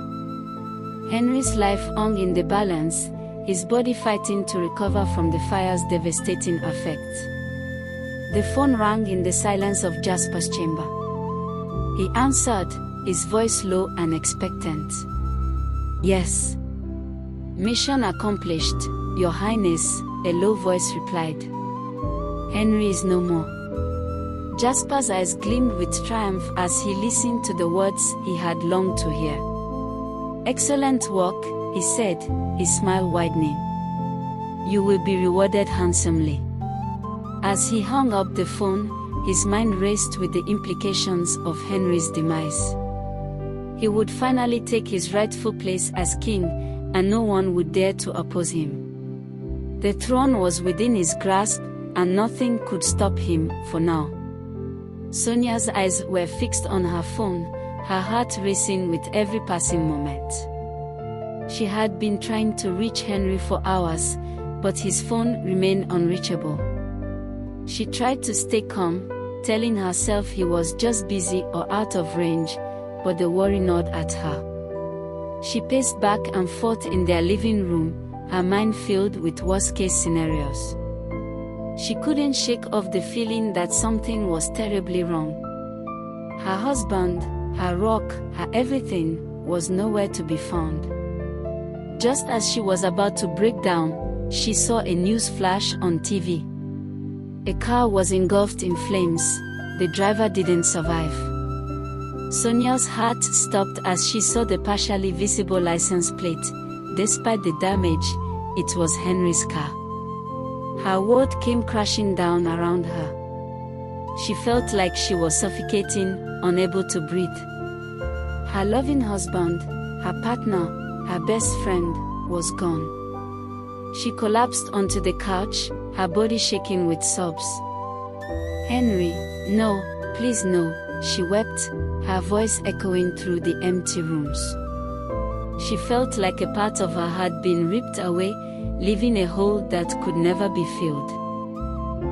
Henry's life hung in the balance, his body fighting to recover from the fire's devastating effects. The phone rang in the silence of Jasper's chamber. He answered, his voice low and expectant. "Yes." "Mission accomplished, Your Highness," a low voice replied. "Henry is no more." Jasper's eyes gleamed with triumph as he listened to the words he had longed to hear. "Excellent work," he said, his smile widening. "You will be rewarded handsomely." As he hung up the phone, his mind raced with the implications of Henry's demise. He would finally take his rightful place as king, and no one would dare to oppose him. The throne was within his grasp, and nothing could stop him, for now. Sonia's eyes were fixed on her phone, her heart racing with every passing moment. She had been trying to reach Henry for hours, but his phone remained unreachable. She tried to stay calm, telling herself he was just busy or out of range, but the worry gnawed at her. She paced back and forth in their living room, her mind filled with worst-case scenarios. She couldn't shake off the feeling that something was terribly wrong. Her husband, her rock, her everything, was nowhere to be found. Just as she was about to break down, she saw a news flash on TV. A car was engulfed in flames. The driver didn't survive. Sonia's heart stopped as she saw the partially visible license plate. Despite the damage, it was Henry's car. Her world came crashing down around her. She felt like she was suffocating, unable to breathe. Her loving husband, her partner, her best friend, was gone. She collapsed onto the couch, her body shaking with sobs. "Henry, no, please no," she wept, her voice echoing through the empty rooms. She felt like a part of her had been ripped away, leaving a hole that could never be filled.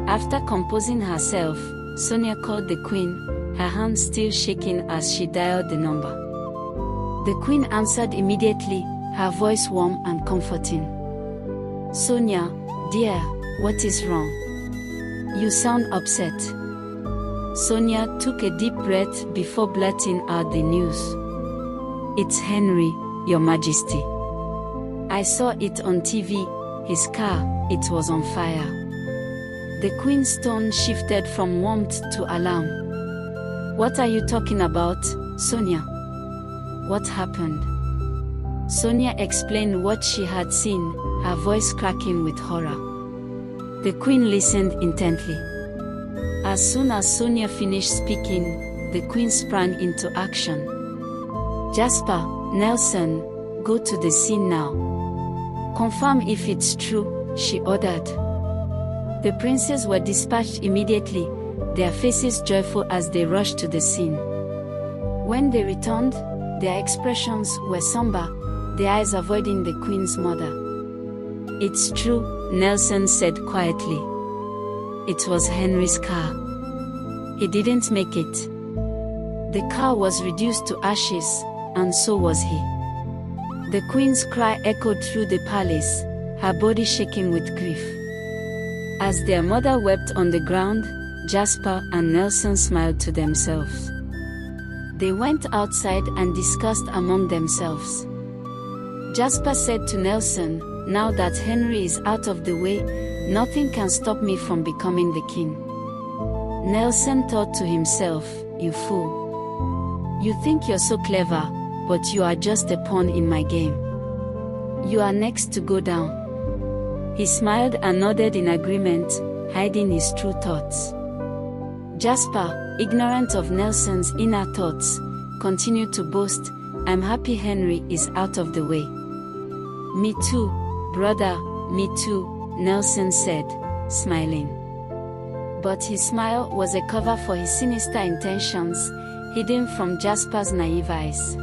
After composing herself, Sonia called the Queen, her hands still shaking as she dialed the number. The Queen answered immediately, her voice warm and comforting. "Sonia, dear, what is wrong? You sound upset." Sonia took a deep breath before blurting out the news. "It's Henry, Your Majesty. I saw it on TV, his car, it was on fire." The Queen's tone shifted from warmth to alarm. "What are you talking about, Sonia? What happened?" Sonia explained what she had seen, her voice cracking with horror. The Queen listened intently. As soon as Sonia finished speaking, the Queen sprang into action. "Jasper, Nelson, go to the scene now. Confirm if it's true," she ordered. The princes were dispatched immediately, their faces joyful as they rushed to the scene. When they returned, their expressions were somber, their eyes avoiding the Queen's mother. "It's true," Nelson said quietly. "It was Henry's car. He didn't make it. The car was reduced to ashes, and so was he." The Queen's cry echoed through the palace, her body shaking with grief. As their mother wept on the ground, Jasper and Nelson smiled to themselves. They went outside and discussed among themselves. Jasper said to Nelson, "Now that Henry is out of the way, nothing can stop me from becoming the king." Nelson thought to himself, "You fool. You think you're so clever, but you are just a pawn in my game. You are next to go down." He smiled and nodded in agreement, hiding his true thoughts. Jasper, ignorant of Nelson's inner thoughts, continued to boast, "I'm happy Henry is out of the way." "Me too, brother, me too," Nelson said, smiling. But his smile was a cover for his sinister intentions, hidden from Jasper's naive eyes.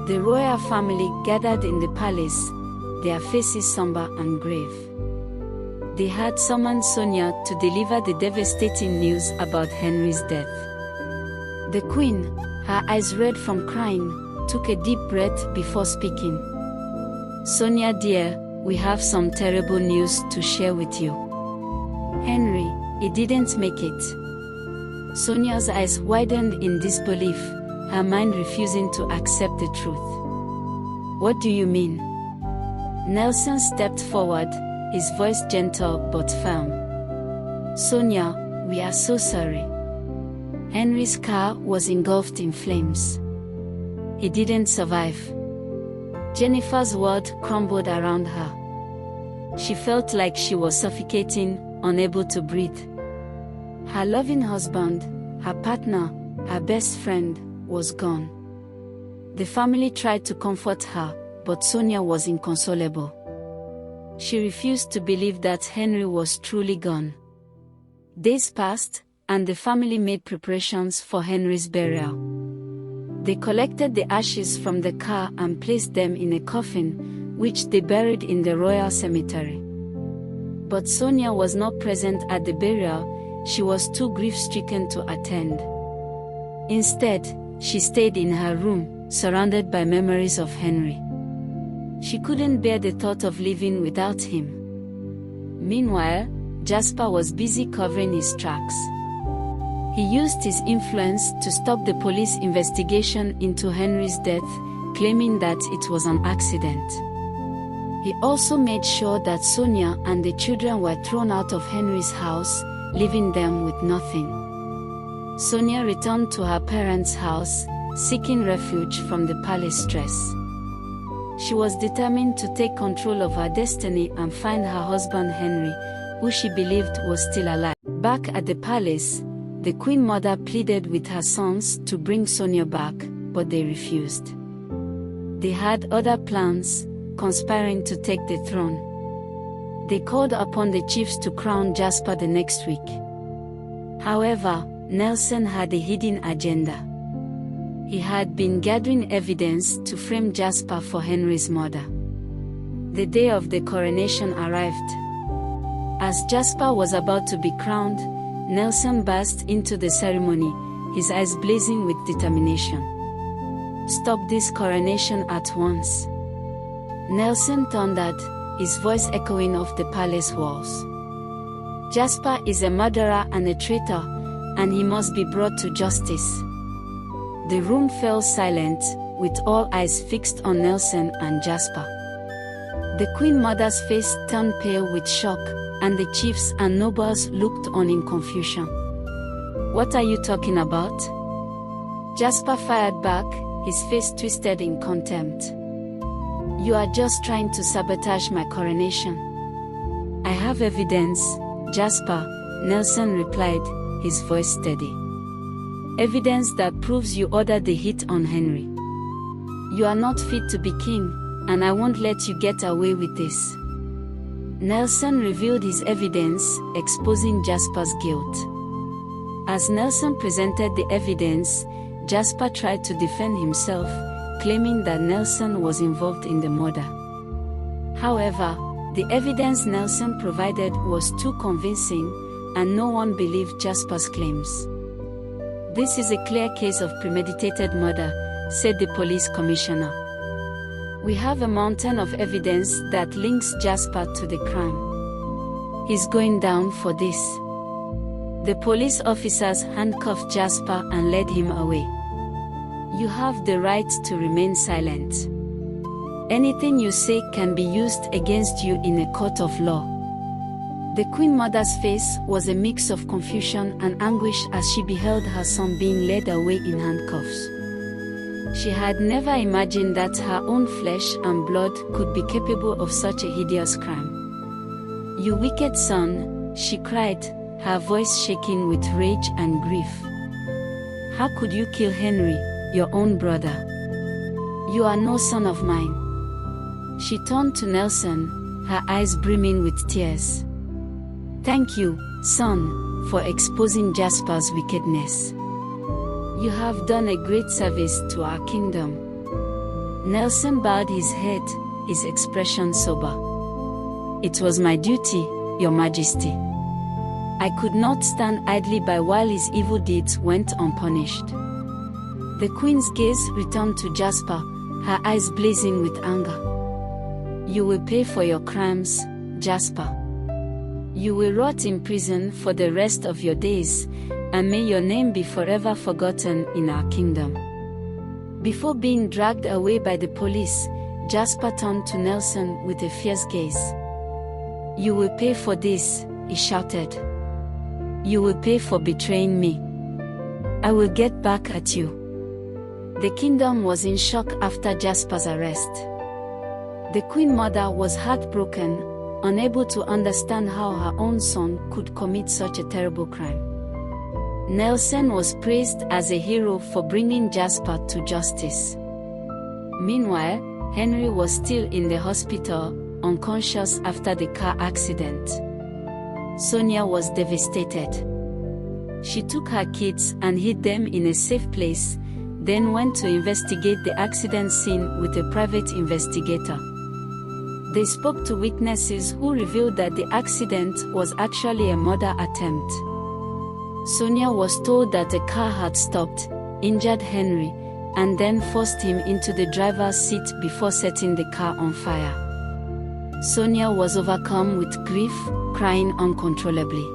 The royal family gathered in the palace, their faces somber and grave. They had summoned Sonia to deliver the devastating news about Henry's death. The queen, her eyes red from crying, took a deep breath before speaking. "Sonia dear, we have some terrible news to share with you. Henry, he didn't make it." Sonia's eyes widened in disbelief, her mind refusing to accept the truth. "What do you mean?" Nelson stepped forward, his voice gentle but firm. "Sonia, we are so sorry. Henry's car was engulfed in flames. He didn't survive." Jennifer's world crumbled around her. She felt like she was suffocating, unable to breathe. Her loving husband, her partner, her best friend, was gone. The family tried to comfort her, but Sonia was inconsolable. She refused to believe that Henry was truly gone. Days passed, and the family made preparations for Henry's burial. They collected the ashes from the car and placed them in a coffin, which they buried in the royal cemetery. But Sonia was not present at the burial. She was too grief-stricken to attend. Instead, she stayed in her room, surrounded by memories of Henry. She couldn't bear the thought of living without him. Meanwhile, Jasper was busy covering his tracks. He used his influence to stop the police investigation into Henry's death, claiming that it was an accident. He also made sure that Sonia and the children were thrown out of Henry's house, leaving them with nothing. Sonia returned to her parents' house, seeking refuge from the palace stress. She was determined to take control of her destiny and find her husband Henry, who she believed was still alive. Back at the palace, the Queen Mother pleaded with her sons to bring Sonia back, but they refused. They had other plans, conspiring to take the throne. They called upon the chiefs to crown Jasper the next week. However, Nelson had a hidden agenda. He had been gathering evidence to frame Jasper for Henry's murder. The day of the coronation arrived. As Jasper was about to be crowned, Nelson burst into the ceremony, his eyes blazing with determination. "Stop this coronation at once!" Nelson thundered, his voice echoing off the palace walls. "Jasper is a murderer and a traitor, and he must be brought to justice." The room fell silent, with all eyes fixed on Nelson and Jasper. The Queen Mother's face turned pale with shock, and the chiefs and nobles looked on in confusion. "What are you talking about?" Jasper fired back, his face twisted in contempt. "You are just trying to sabotage my coronation." "I have evidence, Jasper," Nelson replied, his voice steady. "Evidence that proves you ordered the hit on Henry. You are not fit to be king, and I won't let you get away with this." Nelson revealed his evidence, exposing Jasper's guilt. As Nelson presented the evidence, Jasper tried to defend himself, claiming that Nelson was involved in the murder. However, the evidence Nelson provided was too convincing, and no one believed Jasper's claims. "This is a clear case of premeditated murder," said the police commissioner. "We have a mountain of evidence that links Jasper to the crime. He's going down for this." The police officers handcuffed Jasper and led him away. "You have the right to remain silent. Anything you say can be used against you in a court of law." The Queen Mother's face was a mix of confusion and anguish as she beheld her son being led away in handcuffs. She had never imagined that her own flesh and blood could be capable of such a hideous crime. "You wicked son," she cried, her voice shaking with rage and grief. "How could you kill Henry, your own brother? You are no son of mine." She turned to Nelson, her eyes brimming with tears. Thank you, son, for exposing Jasper's wickedness. You have done a great service to our kingdom. Nelson bowed his head, his expression sober. It was my duty, Your Majesty. I could not stand idly by while his evil deeds went unpunished. The queen's gaze returned to Jasper, her eyes blazing with anger. You will pay for your crimes, Jasper. You will rot in prison for the rest of your days, and may your name be forever forgotten in our kingdom. Before being dragged away by the police, Jasper turned to Nelson with a fierce gaze. You will pay for this, he shouted. You will pay for betraying me. I will get back at you. The kingdom was in shock after Jasper's arrest. The Queen Mother was heartbroken, unable to understand how her own son could commit such a terrible crime. Nelson was praised as a hero for bringing Jasper to justice. Meanwhile, Henry was still in the hospital, unconscious after the car accident. Sonia was devastated. She took her kids and hid them in a safe place, then went to investigate the accident scene with a private investigator. They spoke to witnesses who revealed that the accident was actually a murder attempt. Sonia was told that a car had stopped, injured Henry, and then forced him into the driver's seat before setting the car on fire. Sonia was overcome with grief, crying uncontrollably.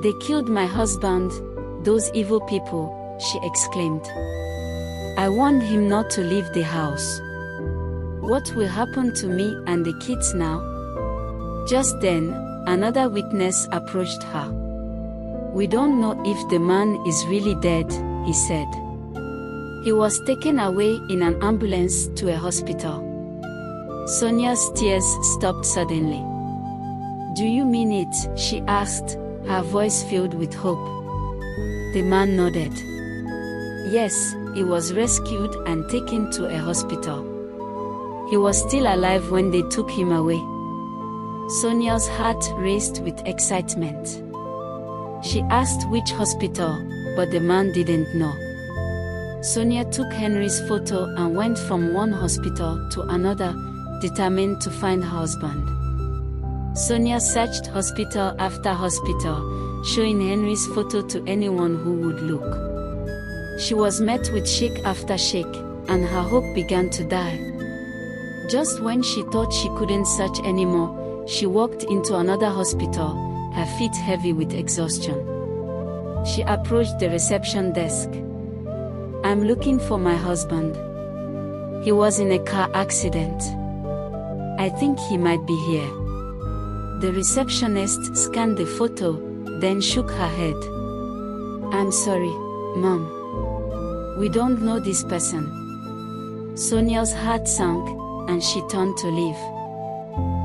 They killed my husband, those evil people, she exclaimed. I warned him not to leave the house. What will happen to me and the kids now? Just then, another witness approached her. We don't know if the man is really dead, he said. He was taken away in an ambulance to a hospital. Sonia's tears stopped suddenly. Do you mean it? She asked, her voice filled with hope. The man nodded. Yes, he was rescued and taken to a hospital. He was still alive when they took him away. Sonia's heart raced with excitement. She asked which hospital, but the man didn't know. Sonia took Henry's photo and went from one hospital to another, determined to find her husband. Sonia searched hospital after hospital, showing Henry's photo to anyone who would look. She was met with shake after shake, and her hope began to die. Just when she thought she couldn't search anymore, she walked into another hospital, her feet heavy with exhaustion. She approached the reception desk. I'm looking for my husband. He was in a car accident. I think he might be here. The receptionist scanned the photo, then shook her head. I'm sorry, Mom. We don't know this person. Sonia's heart sank, and she turned to leave.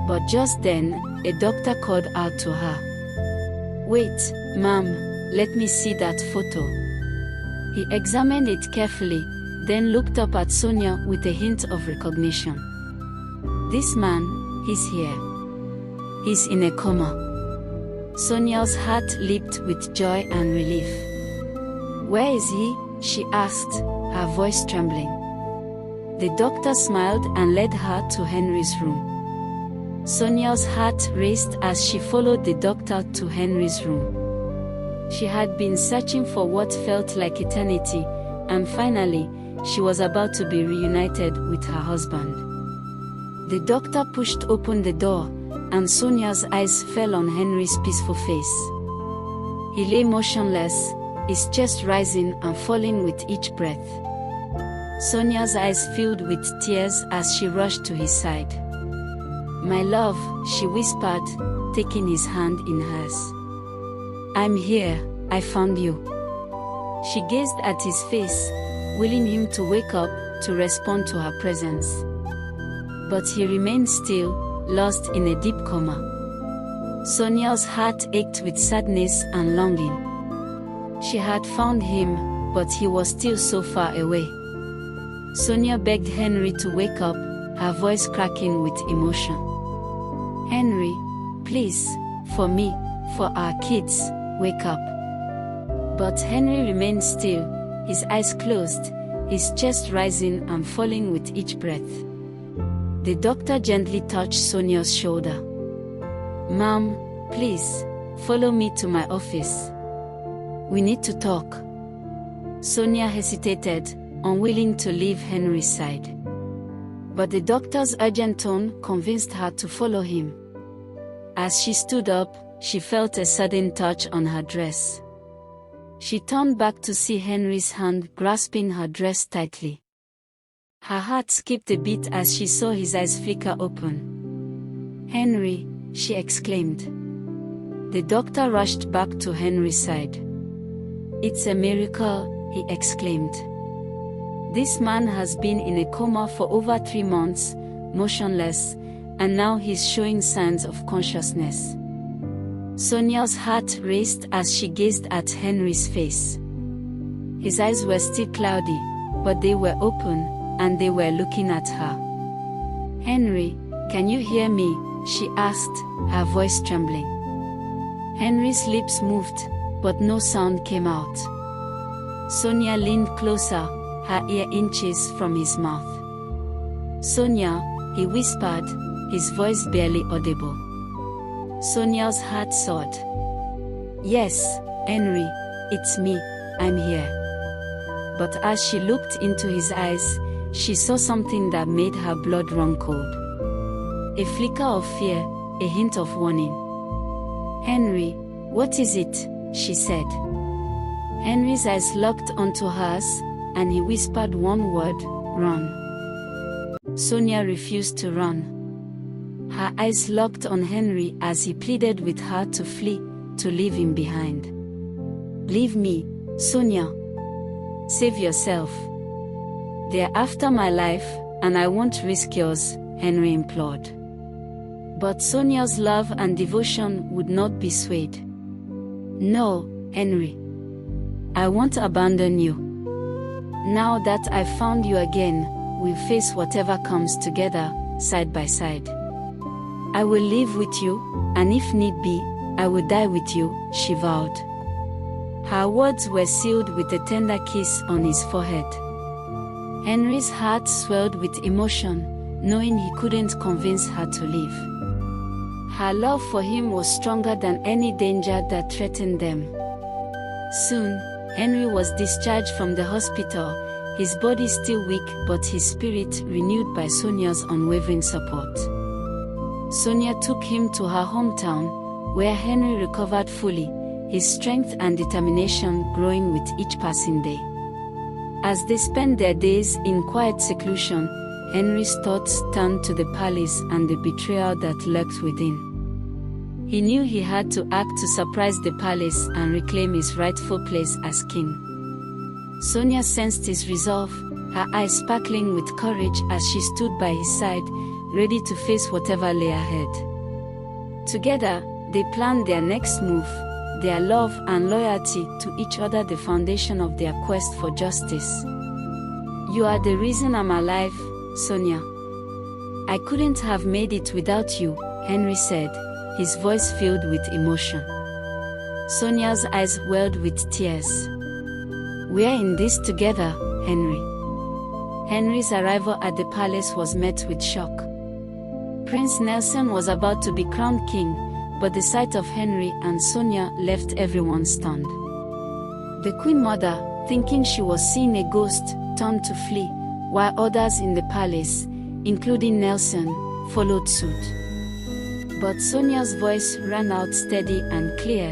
But just then, a doctor called out to her. Wait, Ma'am, let me see that photo. He examined it carefully, then looked up at Sonia with a hint of recognition. This man, he's here. He's in a coma. Sonia's heart leaped with joy and relief. Where is he? She asked, her voice trembling. The doctor smiled and led her to Henry's room. Sonia's heart raced as she followed the doctor to Henry's room. She had been searching for what felt like eternity, and finally, she was about to be reunited with her husband. The doctor pushed open the door, and Sonia's eyes fell on Henry's peaceful face. He lay motionless, his chest rising and falling with each breath. Sonia's eyes filled with tears as she rushed to his side. My love, she whispered, taking his hand in hers. I'm here, I found you. She gazed at his face, willing him to wake up, to respond to her presence. But he remained still, lost in a deep coma. Sonia's heart ached with sadness and longing. She had found him, but he was still so far away. Sonia begged Henry to wake up, her voice cracking with emotion. Henry, please, for me, For our kids, wake up." But Henry remained still, his eyes closed, his chest rising and falling with each breath. The doctor gently touched Sonia's shoulder. "Ma'am, please, follow me to my office. We need to talk." Sonia hesitated, unwilling to leave Henry's side. But the doctor's urgent tone convinced her to follow him. As she stood up, she felt a sudden touch on her dress. She turned back to see Henry's hand grasping her dress tightly. Her heart skipped a beat as she saw his eyes flicker open. "Henry," she exclaimed. The doctor rushed back to Henry's side. "It's a miracle," he exclaimed. "This man has been in a coma for over 3 months, motionless, and now he's showing signs of consciousness." Sonia's heart raced as she gazed at Henry's face. His eyes were still cloudy, but they were open, and they were looking at her. "Henry, can you hear me?" she asked, her voice trembling. Henry's lips moved, but no sound came out. Sonia leaned closer, her ear inches from his mouth. "Sonia," he whispered, his voice barely audible. Sonia's heart soared. "Yes, Henry, it's me, I'm here." But as she looked into his eyes, she saw something that made her blood run cold. A flicker of fear, a hint of warning. "Henry, what is it?" she said. Henry's eyes locked onto hers, and he whispered one word, "Run." Sonia refused to run. Her eyes locked on Henry as he pleaded with her to flee, to leave him behind. "Leave me, Sonia. Save yourself. They're after my life, and I won't risk yours," Henry implored. But Sonia's love and devotion would not be swayed. "No, Henry. I won't abandon you. Now that I've found you again, we'll face whatever comes together, side by side. I will live with you, and if need be, I will die with you," she vowed. Her words were sealed with a tender kiss on his forehead. Henry's heart swelled with emotion, knowing he couldn't convince her to leave. Her love for him was stronger than any danger that threatened them. Soon, Henry was discharged from the hospital, his body still weak but his spirit renewed by Sonia's unwavering support. Sonia took him to her hometown, where Henry recovered fully, his strength and determination growing with each passing day. As they spent their days in quiet seclusion, Henry's thoughts turned to the palace and the betrayal that lurked within. He knew he had to act to surprise the palace and reclaim his rightful place as king. Sonia sensed his resolve, her eyes sparkling with courage as she stood by his side, ready to face whatever lay ahead. Together, they planned their next move, their love and loyalty to each other the foundation of their quest for justice. "You are the reason I'm alive, Sonia. I couldn't have made it without you," Henry said, his voice filled with emotion. Sonia's eyes welled with tears. "We're in this together, Henry." Henry's arrival at the palace was met with shock. Prince Nelson was about to be crowned king, but the sight of Henry and Sonia left everyone stunned. The Queen Mother, thinking she was seeing a ghost, turned to flee, while others in the palace, including Nelson, followed suit. But Sonia's voice rang out steady and clear,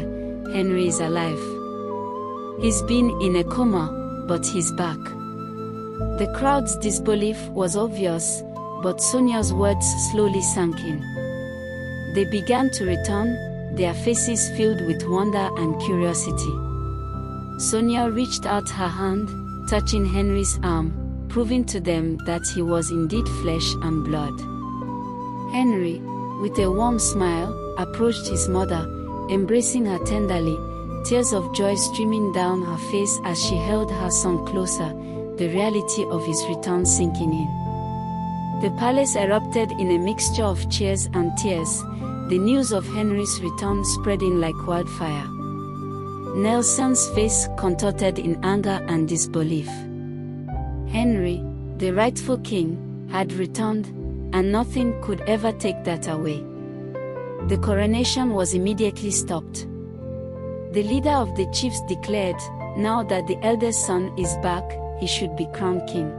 "Henry is alive. He's been in a coma, but he's back." The crowd's disbelief was obvious, but Sonia's words slowly sank in. They began to return, their faces filled with wonder and curiosity. Sonia reached out her hand, touching Henry's arm, proving to them that he was indeed flesh and blood. Henry, with a warm smile, approached his mother, embracing her tenderly, tears of joy streaming down her face as she held her son closer, the reality of his return sinking in. The palace erupted in a mixture of cheers and tears, the news of Henry's return spreading like wildfire. Nelson's face contorted in anger and disbelief. Henry, the rightful king, had returned, and nothing could ever take that away. The coronation was immediately stopped. The leader of the chiefs declared, now that the eldest son is back, he should be crowned king.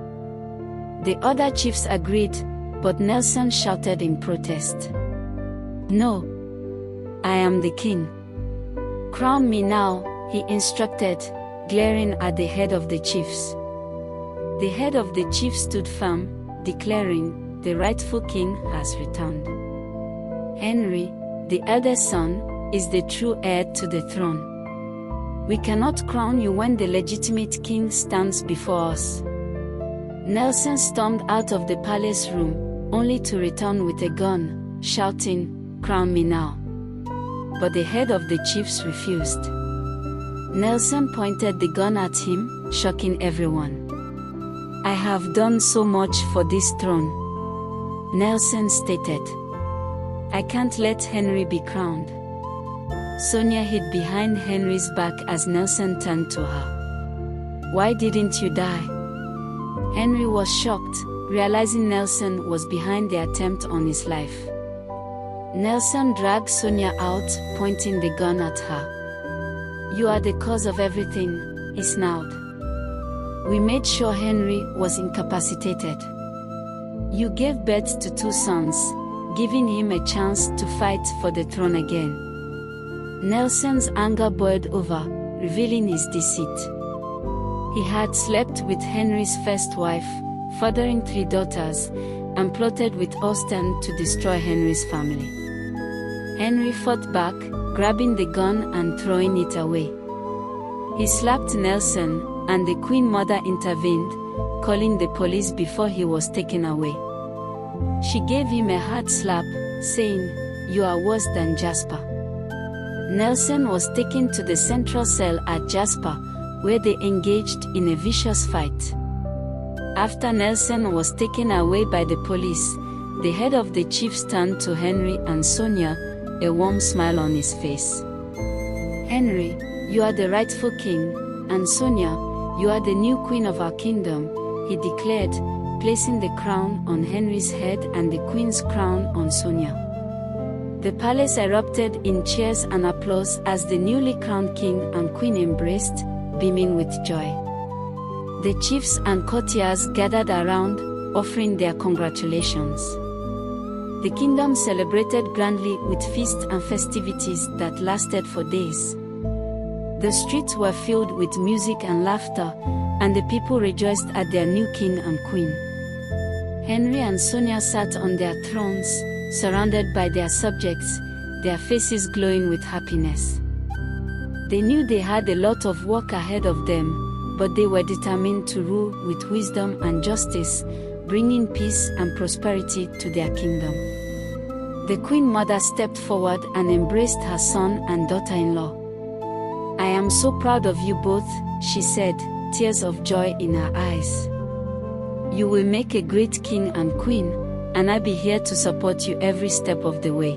The other chiefs agreed, but Nelson shouted in protest. No! I am the king. Crown me now, he instructed, glaring at the head of the chiefs. The head of the chiefs stood firm, declaring, the rightful king has returned. Henry, the eldest son, is the true heir to the throne. We cannot crown you when the legitimate king stands before us. Nelson stormed out of the palace room, only to return with a gun, shouting, crown me now. But the head of the chiefs refused. Nelson pointed the gun at him, shocking everyone. I have done so much for this throne, Nelson stated. I can't let Henry be crowned. Sonia hid behind Henry's back as Nelson turned to her. Why didn't you die? Henry was shocked, realizing Nelson was behind the attempt on his life. Nelson dragged Sonia out, pointing the gun at her. You are the cause of everything, he snarled. We made sure Henry was incapacitated. You gave birth to 2 sons, giving him a chance to fight for the throne again. Nelson's anger boiled over, revealing his deceit. He had slept with Henry's first wife, fathering 3 daughters, and plotted with Austen to destroy Henry's family. Henry fought back, grabbing the gun and throwing it away. He slapped Nelson, and the Queen Mother intervened, calling the police before he was taken away. She gave him a hard slap, saying, "You are worse than Jasper." Nelson was taken to the central cell at Jasper, where they engaged in a vicious fight. After Nelson was taken away by the police, the head of the chiefs turned to Henry and Sonia, a warm smile on his face. Henry, you are the rightful king, and Sonia, you are the new queen of our kingdom, he declared, placing the crown on Henry's head and the queen's crown on Sonia. The palace erupted in cheers and applause as the newly crowned king and queen embraced, beaming with joy. The chiefs and courtiers gathered around, offering their congratulations. The kingdom celebrated grandly with feasts and festivities that lasted for days. The streets were filled with music and laughter, and the people rejoiced at their new king and queen. Henry and Sonia sat on their thrones, surrounded by their subjects, their faces glowing with happiness. They knew they had a lot of work ahead of them, but they were determined to rule with wisdom and justice, bringing peace and prosperity to their kingdom. The Queen Mother stepped forward and embraced her son and daughter-in-law. I am so proud of you both, she said, tears of joy in her eyes. You will make a great king and queen, and I'll be here to support you every step of the way.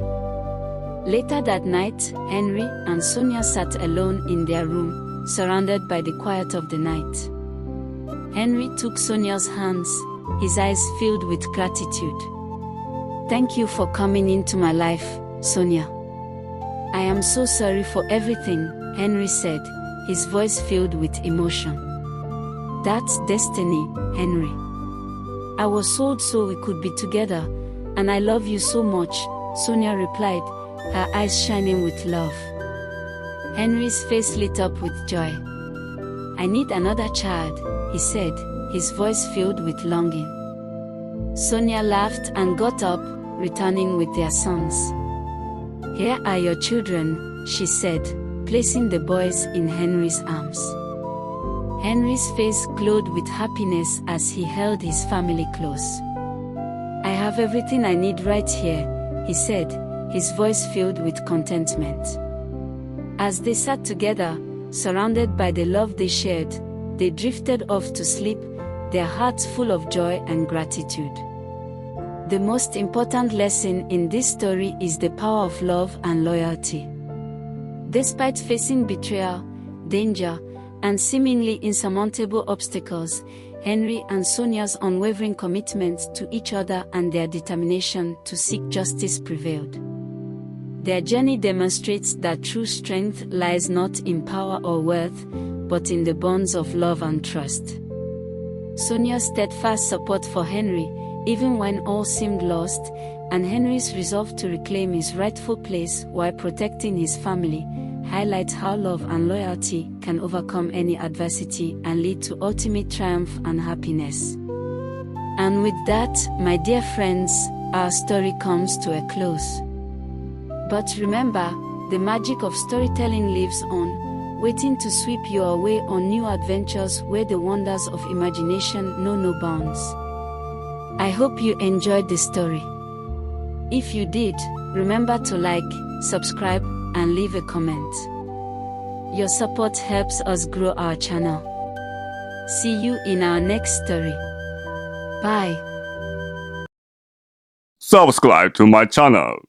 Later that night, Henry and Sonia sat alone in their room, surrounded by the quiet of the night. Henry took Sonia's hands, his eyes filled with gratitude. Thank you for coming into my life, Sonia. I am so sorry for everything, Henry said, his voice filled with emotion. That's destiny, Henry. I was sold so we could be together, and I love you so much, Sonia replied, her eyes shining with love. Henry's face lit up with joy. I need another child, he said, his voice filled with longing. Sonia laughed and got up, returning with their sons. Here are your children, she said, placing the boys in Henry's arms. Henry's face glowed with happiness as he held his family close. I have everything I need right here, he said, his voice filled with contentment. As they sat together, surrounded by the love they shared, they drifted off to sleep, their hearts full of joy and gratitude. The most important lesson in this story is the power of love and loyalty. Despite facing betrayal, danger, and seemingly insurmountable obstacles, Henry and Sonia's unwavering commitment to each other and their determination to seek justice prevailed. Their journey demonstrates that true strength lies not in power or wealth, but in the bonds of love and trust. Sonia's steadfast support for Henry, even when all seemed lost, and Henry's resolve to reclaim his rightful place while protecting his family, highlight how love and loyalty can overcome any adversity and lead to ultimate triumph and happiness. And with that, my dear friends, our story comes to a close. But remember, the magic of storytelling lives on, waiting to sweep you away on new adventures where the wonders of imagination know no bounds. I hope you enjoyed the story. If you did, remember to like, subscribe, and leave a comment. Your support helps us grow our channel. See you in our next story. Bye. Subscribe to my channel.